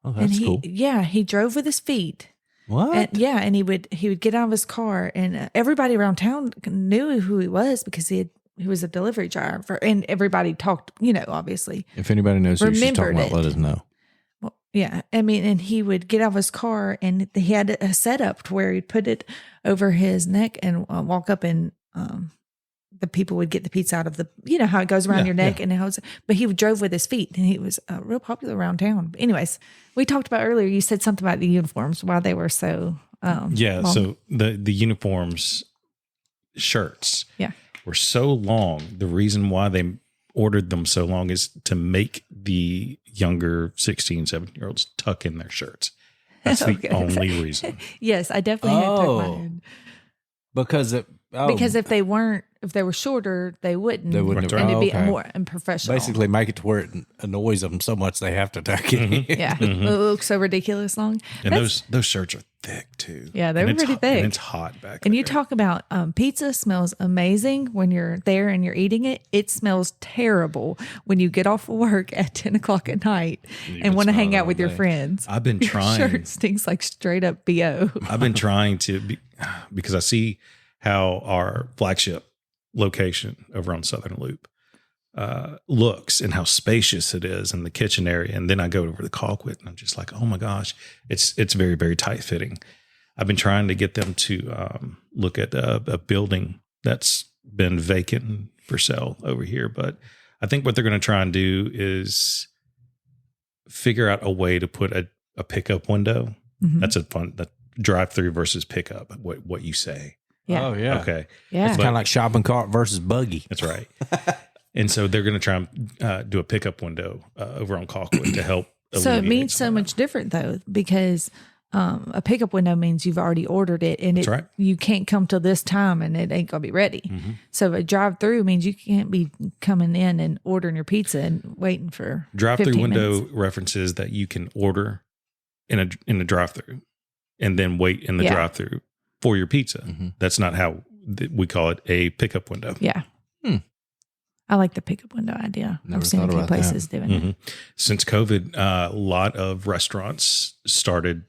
Oh, that's cool. Yeah, he drove with his feet. What? And he would get out of his car, and everybody around town knew who he was because he was a delivery driver, and everybody talked. Obviously. If anybody knows who she's talking about, let us know. Well, yeah, I mean, and he would get out of his car, and he had a setup to where he'd put it over his neck and walk up, and the people would get the pizza out of the, how it goes around your neck, but he drove with his feet, and he was real popular around town. But anyways, we talked about earlier, you said something about the uniforms, why they were so long. So the uniforms shirts were so long. The reason why they ordered them so long is to make the younger 16, 17-year-olds tuck in their shirts. That's the only reason. Yes, I definitely had tucked mine in. Because if they were shorter, they wouldn't. have. And it'd be more unprofessional. Basically, make it to where it annoys them so much they have to tuck it. Yeah, it looks so ridiculous long. And those shirts are thick too. Yeah, they were pretty thick. And it's hot back there. And you talk about pizza smells amazing when you're there and you're eating it. It smells terrible when you get off of work at 10 o'clock at night and want to hang out with your friends. I've been trying. Your shirt stinks like straight up BO. I've been trying to because I see how our flagship location over on Southern Loop looks and how spacious it is in the kitchen area. And then I go over to Colquitt and I'm just like, oh my gosh, it's very, very tight fitting. I've been trying to get them to look at a building that's been vacant for sale over here. But I think what they're going to try and do is figure out a way to put a pickup window. Mm-hmm. That's the drive-through versus pickup, what you say. Yeah. Oh, yeah. Okay. Yeah. It's kind of like shopping cart versus buggy. That's right. And so they're going to try and do a pickup window over on Colquitt to help. So it means so much different, though, because a pickup window means you've already ordered it, and you can't come till this time, and it ain't going to be ready. Mm-hmm. So a drive-through means you can't be coming in and ordering your pizza and waiting for drive-through window minutes. References that you can order in a drive-through and then wait in the drive-through for your pizza. Mm-hmm. That's not how we call it, a pickup window. Yeah. I like the pickup window idea. I've seen a few places doing it. Since COVID, a lot of restaurants started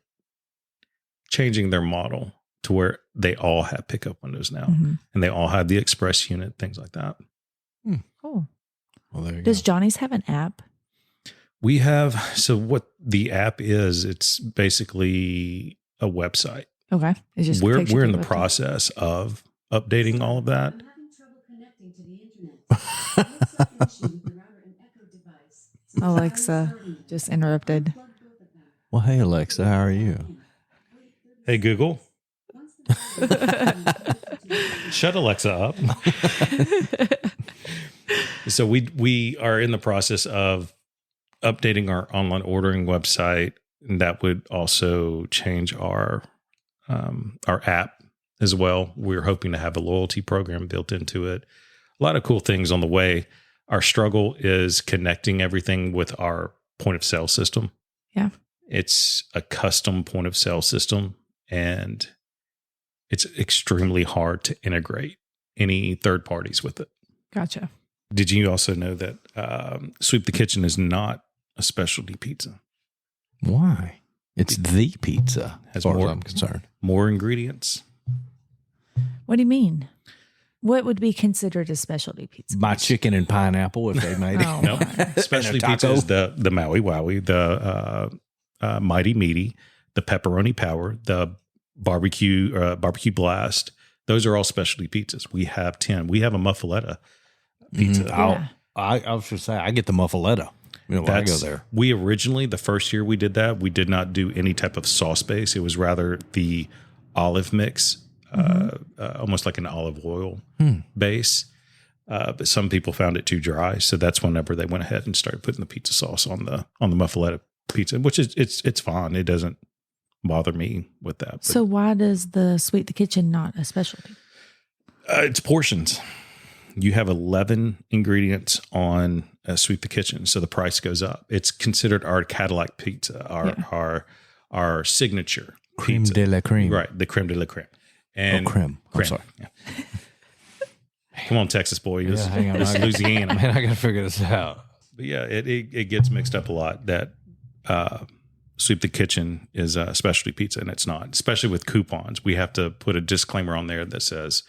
changing their model to where they all have pickup windows now, and they all have the express unit, things like that. Cool. Well, there you Does go. Johnny's have an app? We have, so what the app is, it's basically a website. Okay. It's just We're in the process of updating all of that. I'm having trouble connecting to the internet. Alexa just interrupted. Well, hey, Alexa, how are you? Hey, Google. Shut Alexa up. So we are in the process of updating our online ordering website, and that would also change our app as well. We're hoping to have a loyalty program built into it. A lot of cool things on the way. Our struggle is connecting everything with our point of sale system. Yeah. It's a custom point of sale system, and it's extremely hard to integrate any third parties with it. Gotcha. Did you also know that Sweep the Kitchen is not a specialty pizza? Why? It's the pizza, as far as more- I'm concerned. More ingredients. What do you mean? What would be considered a specialty pizza? My chicken and pineapple, if they made it. Oh. No, specialty And a pizza taco. is the Maui Wowie, the Mighty Meaty, the Pepperoni Power, the barbecue blast. Those are all specialty pizzas. We have 10. We have a muffaletta pizza. Mm-hmm. I was just say I get the muffaletta. You know, when I go there. We originally, the first year we did that, we did not do any type of sauce base. It was rather the olive mix, almost like an olive oil base. But some people found it too dry, so that's whenever they went ahead and started putting the pizza sauce on the muffaletta pizza, which is it's fine. It doesn't bother me with that. But, So why does the Sweet the Kitchen not a specialty? it's portions. You have 11 ingredients on Sweet the Kitchen, so the price goes up. It's considered our Cadillac pizza, our signature Creme pizza. de la creme. Right, the creme de la creme. And creme. I'm sorry. Yeah. Come on, Texas boy. This, hang on. this is Louisiana. Man, I got to figure this out. But yeah, it gets mixed up a lot that Sweep the Kitchen is a specialty pizza, and it's not. Especially with coupons, we have to put a disclaimer on there that says,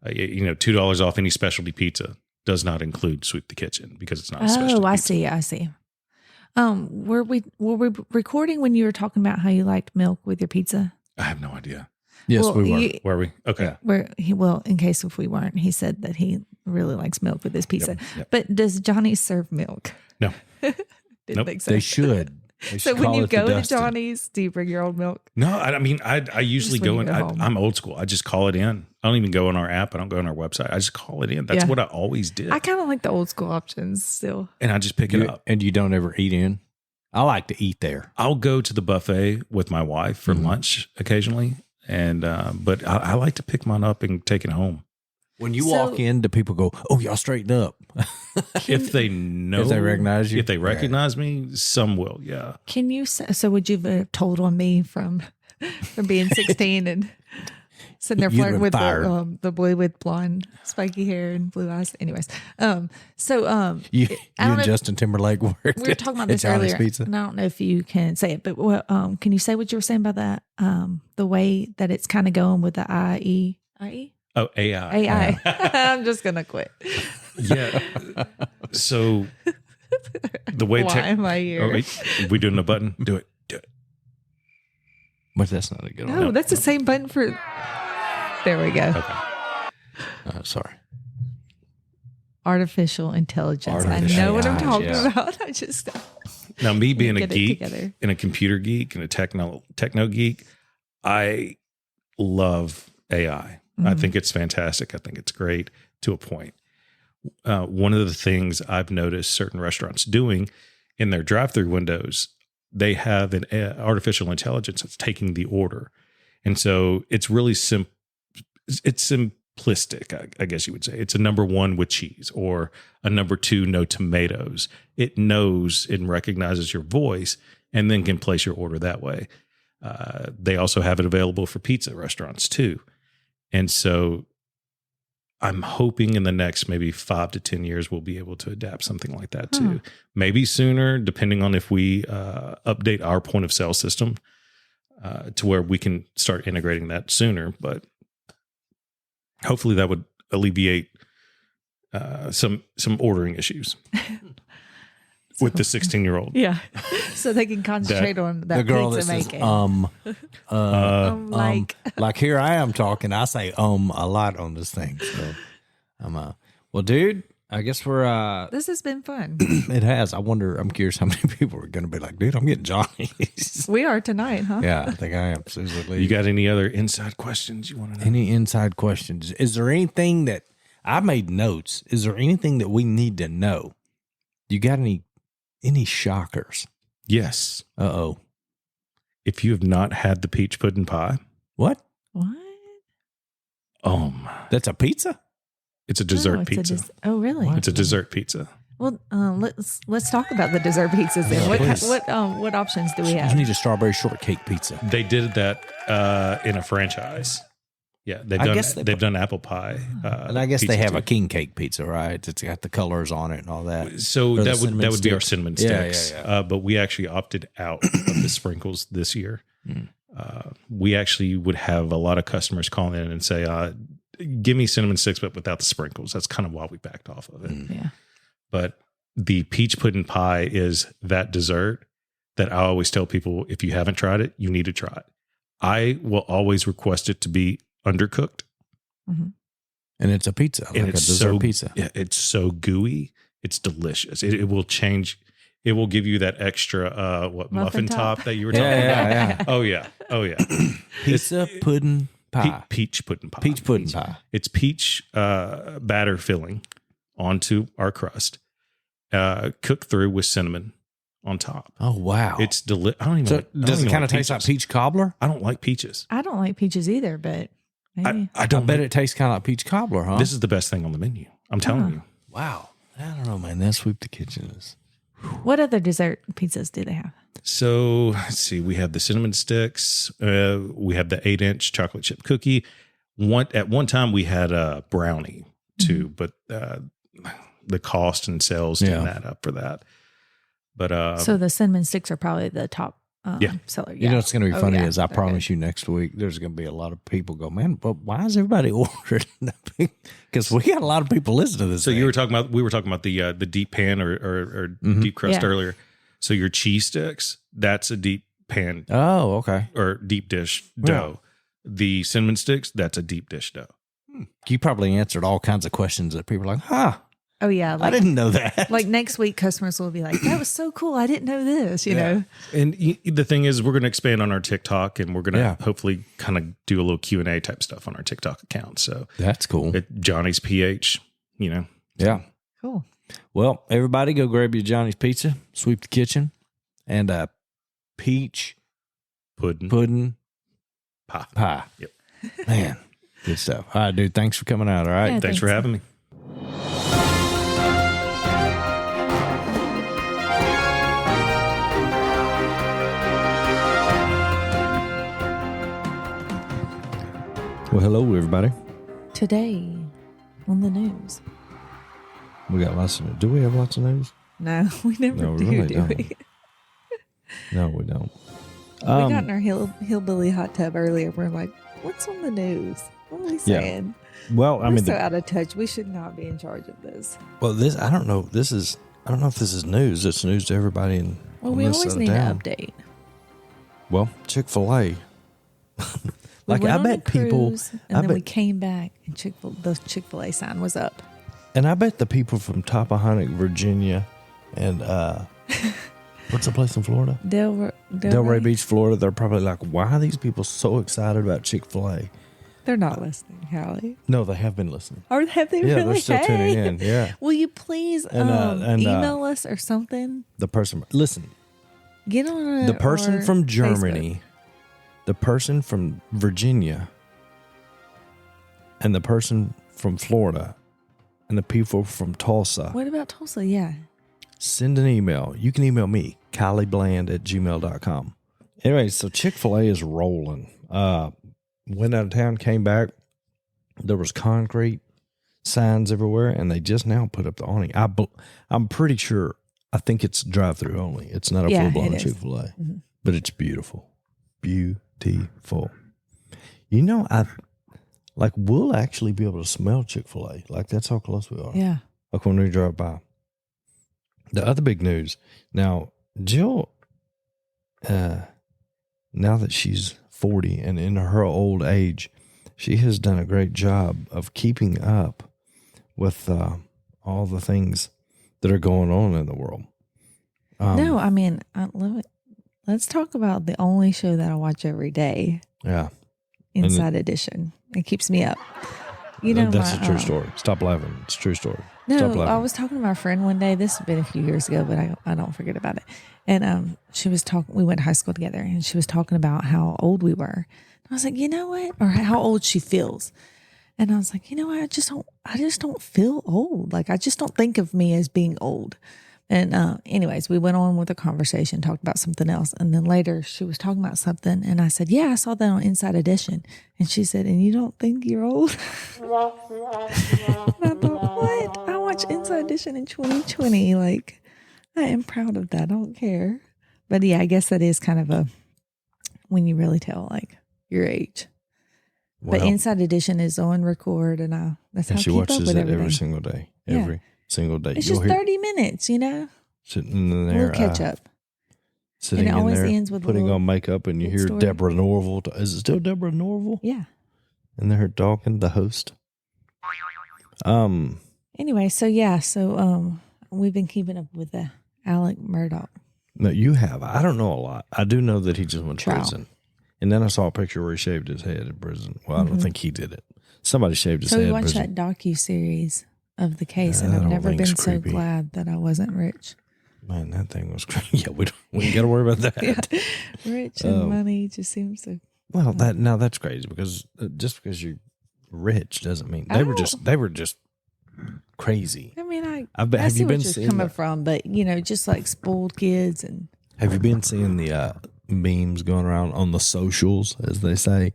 $2 off any specialty pizza does not include Sweep the Kitchen because it's not a specialty pizza. I see. Were we recording when you were talking about how you liked milk with your pizza? I have no idea. Yes, Well, we were. Were we? Okay. Yeah. In case if we weren't, he said that he really likes milk with his pizza. Yep. But does Johnny serve milk? No. Didn't Nope. think so. They should. They So should when call you it the go to Dustin. Johnny's, do you bring your old milk? No, I mean, I usually Just when go you in. go home. I'm old school. I just call it in. I don't even go on our app. I don't go on our website. I just call it in. That's Yeah. what I always did. I kind of like the old school options still. And I just pick it up. And you don't ever eat in? I like to eat there. I'll go to the buffet with my wife for lunch occasionally. And, but I like to pick mine up and take it home. When you So- walk in, do people go, "Oh, y'all straighten up"? If they know, If they recognize you? if they recognize me, some will. Yeah. Can you? So would you have told on me from being 16 and sitting there You'd flirting have with fired. the boy with blonde, spiky hair and blue eyes? Anyways, You, I you don't and know- Justin Timberlake worked. we were talking about at this Johnny's earlier, Pizza. and I don't know if you can say it, but can you say what you were saying about that? The way that it's kind of going with the IE. Oh, AI. AI. I'm just gonna quit. Yeah. So the way Why am I here? Oh, wait. We doing a button? Do it. Do it. But that's not a good No, one. that's the same button for. There we go. Okay. Sorry. Artificial intelligence. Artificial I know what I'm talking intelligence, about. I just Now, me being a Get it geek together. and a computer geek and a techno geek, I love AI. I think it's fantastic. I think it's great to a point. One of the things I've noticed certain restaurants doing in their drive-through windows, they have an artificial intelligence that's taking the order. And so it's really it's simplistic, I guess you would say. It's a number 1 with cheese or a number 2, no tomatoes. It knows and recognizes your voice and then can place your order that way. They also have it available for pizza restaurants too. And so I'm hoping in the next maybe 5 to 10 years, we'll be able to adapt something like that too. Maybe sooner, depending on if we update our point of sale system to where we can start integrating that sooner. But hopefully that would alleviate some ordering issues with the 16-year-old. yeah, so they can concentrate on that The girl pizza that making. says, like here I am talking. I say a lot on this thing. So I'm well, dude. I guess we're This has been fun. it has. I'm curious how many people are going to be like, dude, I'm getting Johnny's. We are tonight, huh? Yeah, I think I am. Susan You got any other inside questions you want to know? any inside questions? Is there anything that I made notes? Is there anything that we need to know? You got any shockers? Yes. Uh-oh. If you have not had the peach pudding pie, What? What? That's a pizza? it's a dessert Oh, pizza. Oh, really? It's a dessert pizza. Well, let's talk about the dessert pizzas then. Yeah, please. What options do we You have? need a strawberry shortcake pizza. They did that in a franchise. Yeah, they've done apple pie. And I guess pizza they have too. a king cake pizza, right? It's got the colors on it and all that. So Or the that would cinnamon be our sticks. cinnamon Yeah, sticks. yeah. But we actually opted out of the sprinkles this year. We actually would have a lot of customers calling in and say, give me cinnamon sticks, but without the sprinkles. That's kind of why we backed off of it. Yeah. But the peach pudding pie is that dessert that I always tell people, if you haven't tried it, you need to try it. I will always request it to be undercooked. Mhm. And it's a pizza, like And a dessert pizza. Yeah, it's so gooey. It's delicious. It will change. It will give you that extra muffin top that you were talking about. Yeah. Oh yeah. Pizza pudding pie. Peach pudding pie. Peach pudding pie. It's peach batter filling onto our crust, cooked through with cinnamon on top. Oh wow! It's I don't even. So I don't does it even kind of like taste like peaches. peach cobbler? I don't like peaches. I don't like peaches either, but maybe. I bet it tastes kind of like peach cobbler, huh? This is the best thing on the menu. I'm telling you. Wow. I don't know, man. That Sweep the Kitchen is. What other dessert pizzas do they have? So let's see. We have the cinnamon sticks. We have the 8-inch chocolate chip cookie. At one time we had a brownie too, but the cost and sales didn't add up for that. But So the cinnamon sticks are probably the top seller. You know what's going to be Oh, funny yeah, is I they're promise you next week there's going to be a lot of people go, man, but why is everybody ordering that? Because we got a lot of people listening to this. so thing. we were talking about the deep pan or deep crust Yeah. earlier. So your cheese sticks, that's a deep pan Oh, okay. or deep dish dough. The cinnamon sticks, that's a deep dish dough. You probably answered all kinds of questions that people are like, Oh yeah, I like didn't know that. like next week customers will be like, "That was so cool! I didn't know this." You know. And the thing is, we're going to expand on our TikTok, and we're going to Yeah. hopefully kind of do a little Q&A type stuff on our TikTok account. So That's cool. Johnny's PH, Yeah. Cool. Well, everybody go grab your Johnny's Pizza, Sweep the Kitchen, and a peach pudding pie. Yep. Man, good stuff. All right, dude. Thanks for coming out. All right. Yeah. Thanks for having me. Well, hello, everybody. Today on the news. We got lots of news. Do we have lots of news? No, we never No, we do, really do don't. we? No, we don't. We got in our hillbilly hot tub earlier. We're like, "What's on the news? What are we Yeah. saying?" Well, I We're mean, so out of touch. We should not be in charge of this. I don't know. I don't know if this is news. It's news to everybody. And Well, we always need an update. Well, Chick-fil-A. We Like, went I on bet a people, cruise, and then we came back, and the Chick-fil-A sign was up. and I bet the people from Tappahannock, Virginia, and what's the place in Florida? Delray Beach, Florida. They're probably like, why are these people so excited about Chick-fil-A? They're not listening, Hallie. No, they have been listening. Or have they Yeah, really? they're still tuning in. Yeah. Will you please And, email us or something? The person, listen, Get on the person our from Facebook. Germany, the person from Virginia, and the person from Florida, and the people from Tulsa, What about Tulsa? Yeah. send an email. You can email me, KylieBland@gmail.com. Anyway, so Chick-fil-A is rolling. Went out of town, came back. There was concrete signs everywhere, and they just now put up the awning. I'm pretty sure. I think it's drive-through only. It's not a Yeah, full-blown it is. Chick-fil-A, but it's beautiful, beautiful. You know, we'll actually be able to smell Chick-fil-A. Like, that's how close we are. Yeah. Like when we drive by. The other big news now, Jill, now that she's 40 and in her old age, she has done a great job of keeping up with all the things that are going on in the world. No, I mean, let's talk about the only show that I watch every day, Yeah. Inside Edition. It keeps me up. You know, That's a true story. Stop laughing. It's a true story. Stop No, laughing. I was talking to my friend one day. This has been a few years ago, but I don't forget about it. And she was talking. We went to high school together, and she was talking about how old we were. I was like, you know what, or how old she feels. And I was like, you know what, I just don't feel old. Like, I just don't think of me as being old. And anyways, we went on with a conversation, talked about something else. And then later she was talking about something. And I said, yeah, I saw that on Inside Edition. And she said, and you don't think you're old? And I thought, what? I watched Inside Edition in 2020. Like, I am proud of that. I don't care. But yeah, I guess that is kind of when you really tell like your age. But Well, Inside Edition is on record, and that's how and I she keep up watches with it everything. every single day. Yeah. Every single day. It's You'll just hear 30 minutes, you know? sitting in there. We'll catch up. sitting And it in always there ends with a putting little on makeup, and you hear story. Deborah Norville. Is it still Deborah Norville? Yeah. And they're talking, the host. Anyway, so we've been keeping up with the Alec Murdoch. No, you have. I don't know a lot. I do know that he just went to Trial. prison. And then I saw a picture where he shaved his head in prison. Well, I don't think he did it. Somebody shaved his So head we in watched prison. that docu-series of the case, and That I've whole never been thing's so creepy. glad that I wasn't rich. Man, that thing was crazy. Yeah, we ain't got to worry about that. Rich and money just seems so. Well, that's crazy because just because you're rich doesn't mean they were just crazy. I mean, I have see you been what you're seeing coming from, but just like spoiled kids and. Have you been seeing the memes going around on the socials, as they say?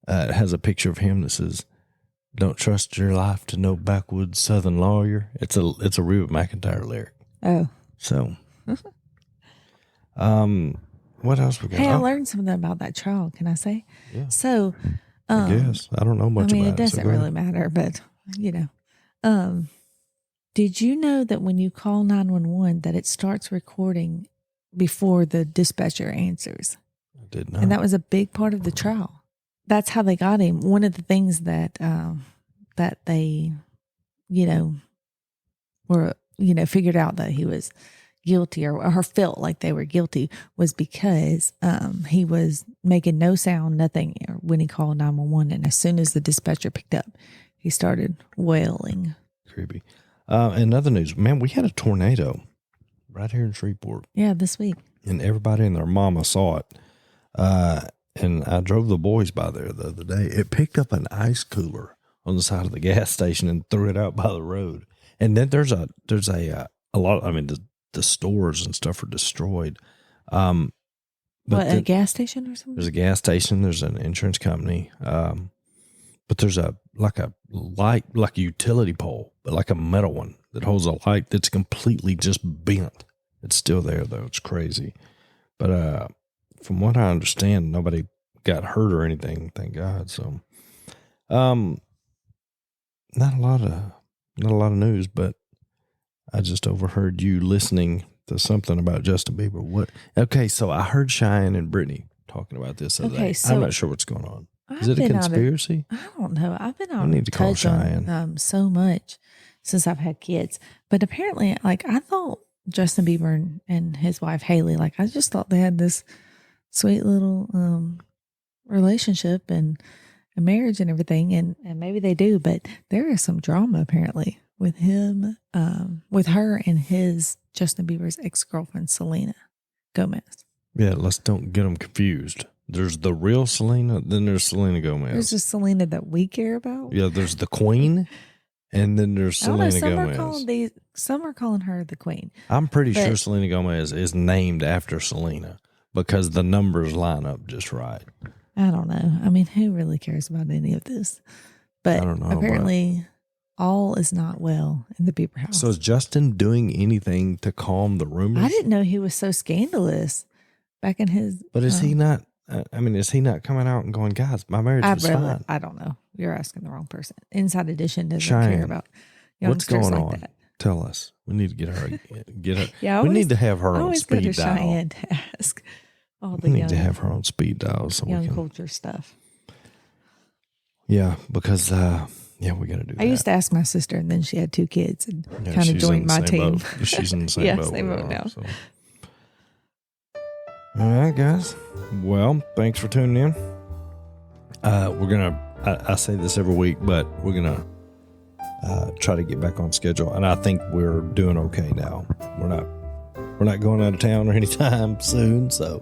It has a picture of him that says, "Don't trust your life to no backwoods Southern lawyer." It's a Reba McEntire lyric. Oh. So, what else we got? Hey, I learned something about that trial. Can I say? Yeah. So, I guess I don't know much about it. it doesn't really matter, but did you know that when you call 911, that it starts recording before the dispatcher answers? I did not. And that was a big part of the trial. That's how they got him. One of the things that that they, were figured out that he was guilty or felt like they were guilty was because he was making no sound, nothing when he called 911. And as soon as the dispatcher picked up, he started wailing. Creepy. In other news, man, we had a tornado right here in Shreveport. Yeah, this week. And everybody and their mama saw it. And I drove the boys by there the other day. It picked up an ice cooler on the side of the gas station and threw it out by the road. And then there's a lot. I mean, the stores and stuff are destroyed. But a gas station or something? There's a gas station. There's an insurance company. But there's a light, like a utility pole, but like a metal one that holds a light that's completely just bent. It's still there though. It's crazy. But from what I understand, nobody got hurt or anything, thank God. So not a lot of news, but I just overheard you listening to something about Justin Bieber. What? Okay, so I heard Cheyenne and Brittany talking about this the other day. So I'm not sure what's going on. Is it a conspiracy? I don't know. I've been I on need to call touch on Cheyenne. so much since I've had kids. But apparently, like, I thought Justin Bieber and his wife Haley, like, I just thought they had this sweet little relationship and a marriage and everything, and maybe they do, but there is some drama apparently with him, with her and his Justin Bieber's ex-girlfriend Selena Gomez. Yeah, let's don't get them confused. There's the real Selena, then there's Selena Gomez. There's just Selena that we care about. Yeah, there's the Queen, and then there's Selena Gomez. Some are calling her the Queen. I'm pretty sure Selena Gomez is named after Selena because the numbers line up just right. I don't know. I mean, who really cares about any of this? But I don't know, apparently all is not well in the Bieber house. So is Justin doing anything to calm the rumors? I didn't know he was so scandalous back in his. But is he not? I mean, is he not coming out and going, guys, my marriage was fine? I don't know. You're asking the wrong person. Inside Edition doesn't Cheyenne, care about what's youngsters going like on? that. Tell us. We need to get her. Yeah, we need to have her I on always go speed to dial. Cheyenne to ask all the We need young, to have her on speed dial so young we can. culture stuff. Yeah, because we got to do that. I used to ask my sister, and then she had 2 kids and Yeah, kind of she's in joined the my same team. boat. She's in the same Yeah, boat. same we boat are, now. so. All right, guys. Well, thanks for tuning in. We're gonna. I say this every week, but we're gonna try to get back on schedule, and I think we're doing okay now. We're not going out of town or anytime soon, so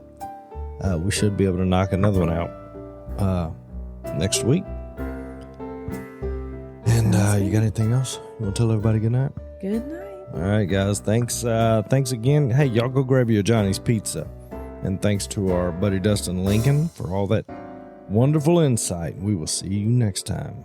we should be able to knock another one out next week. And you got anything else? You want to tell everybody good night? Good night. All right, guys. Thanks again. Hey, y'all go grab you a Johnny's Pizza. And thanks to our buddy Dustin Lincoln for all that wonderful insight. We will see you next time.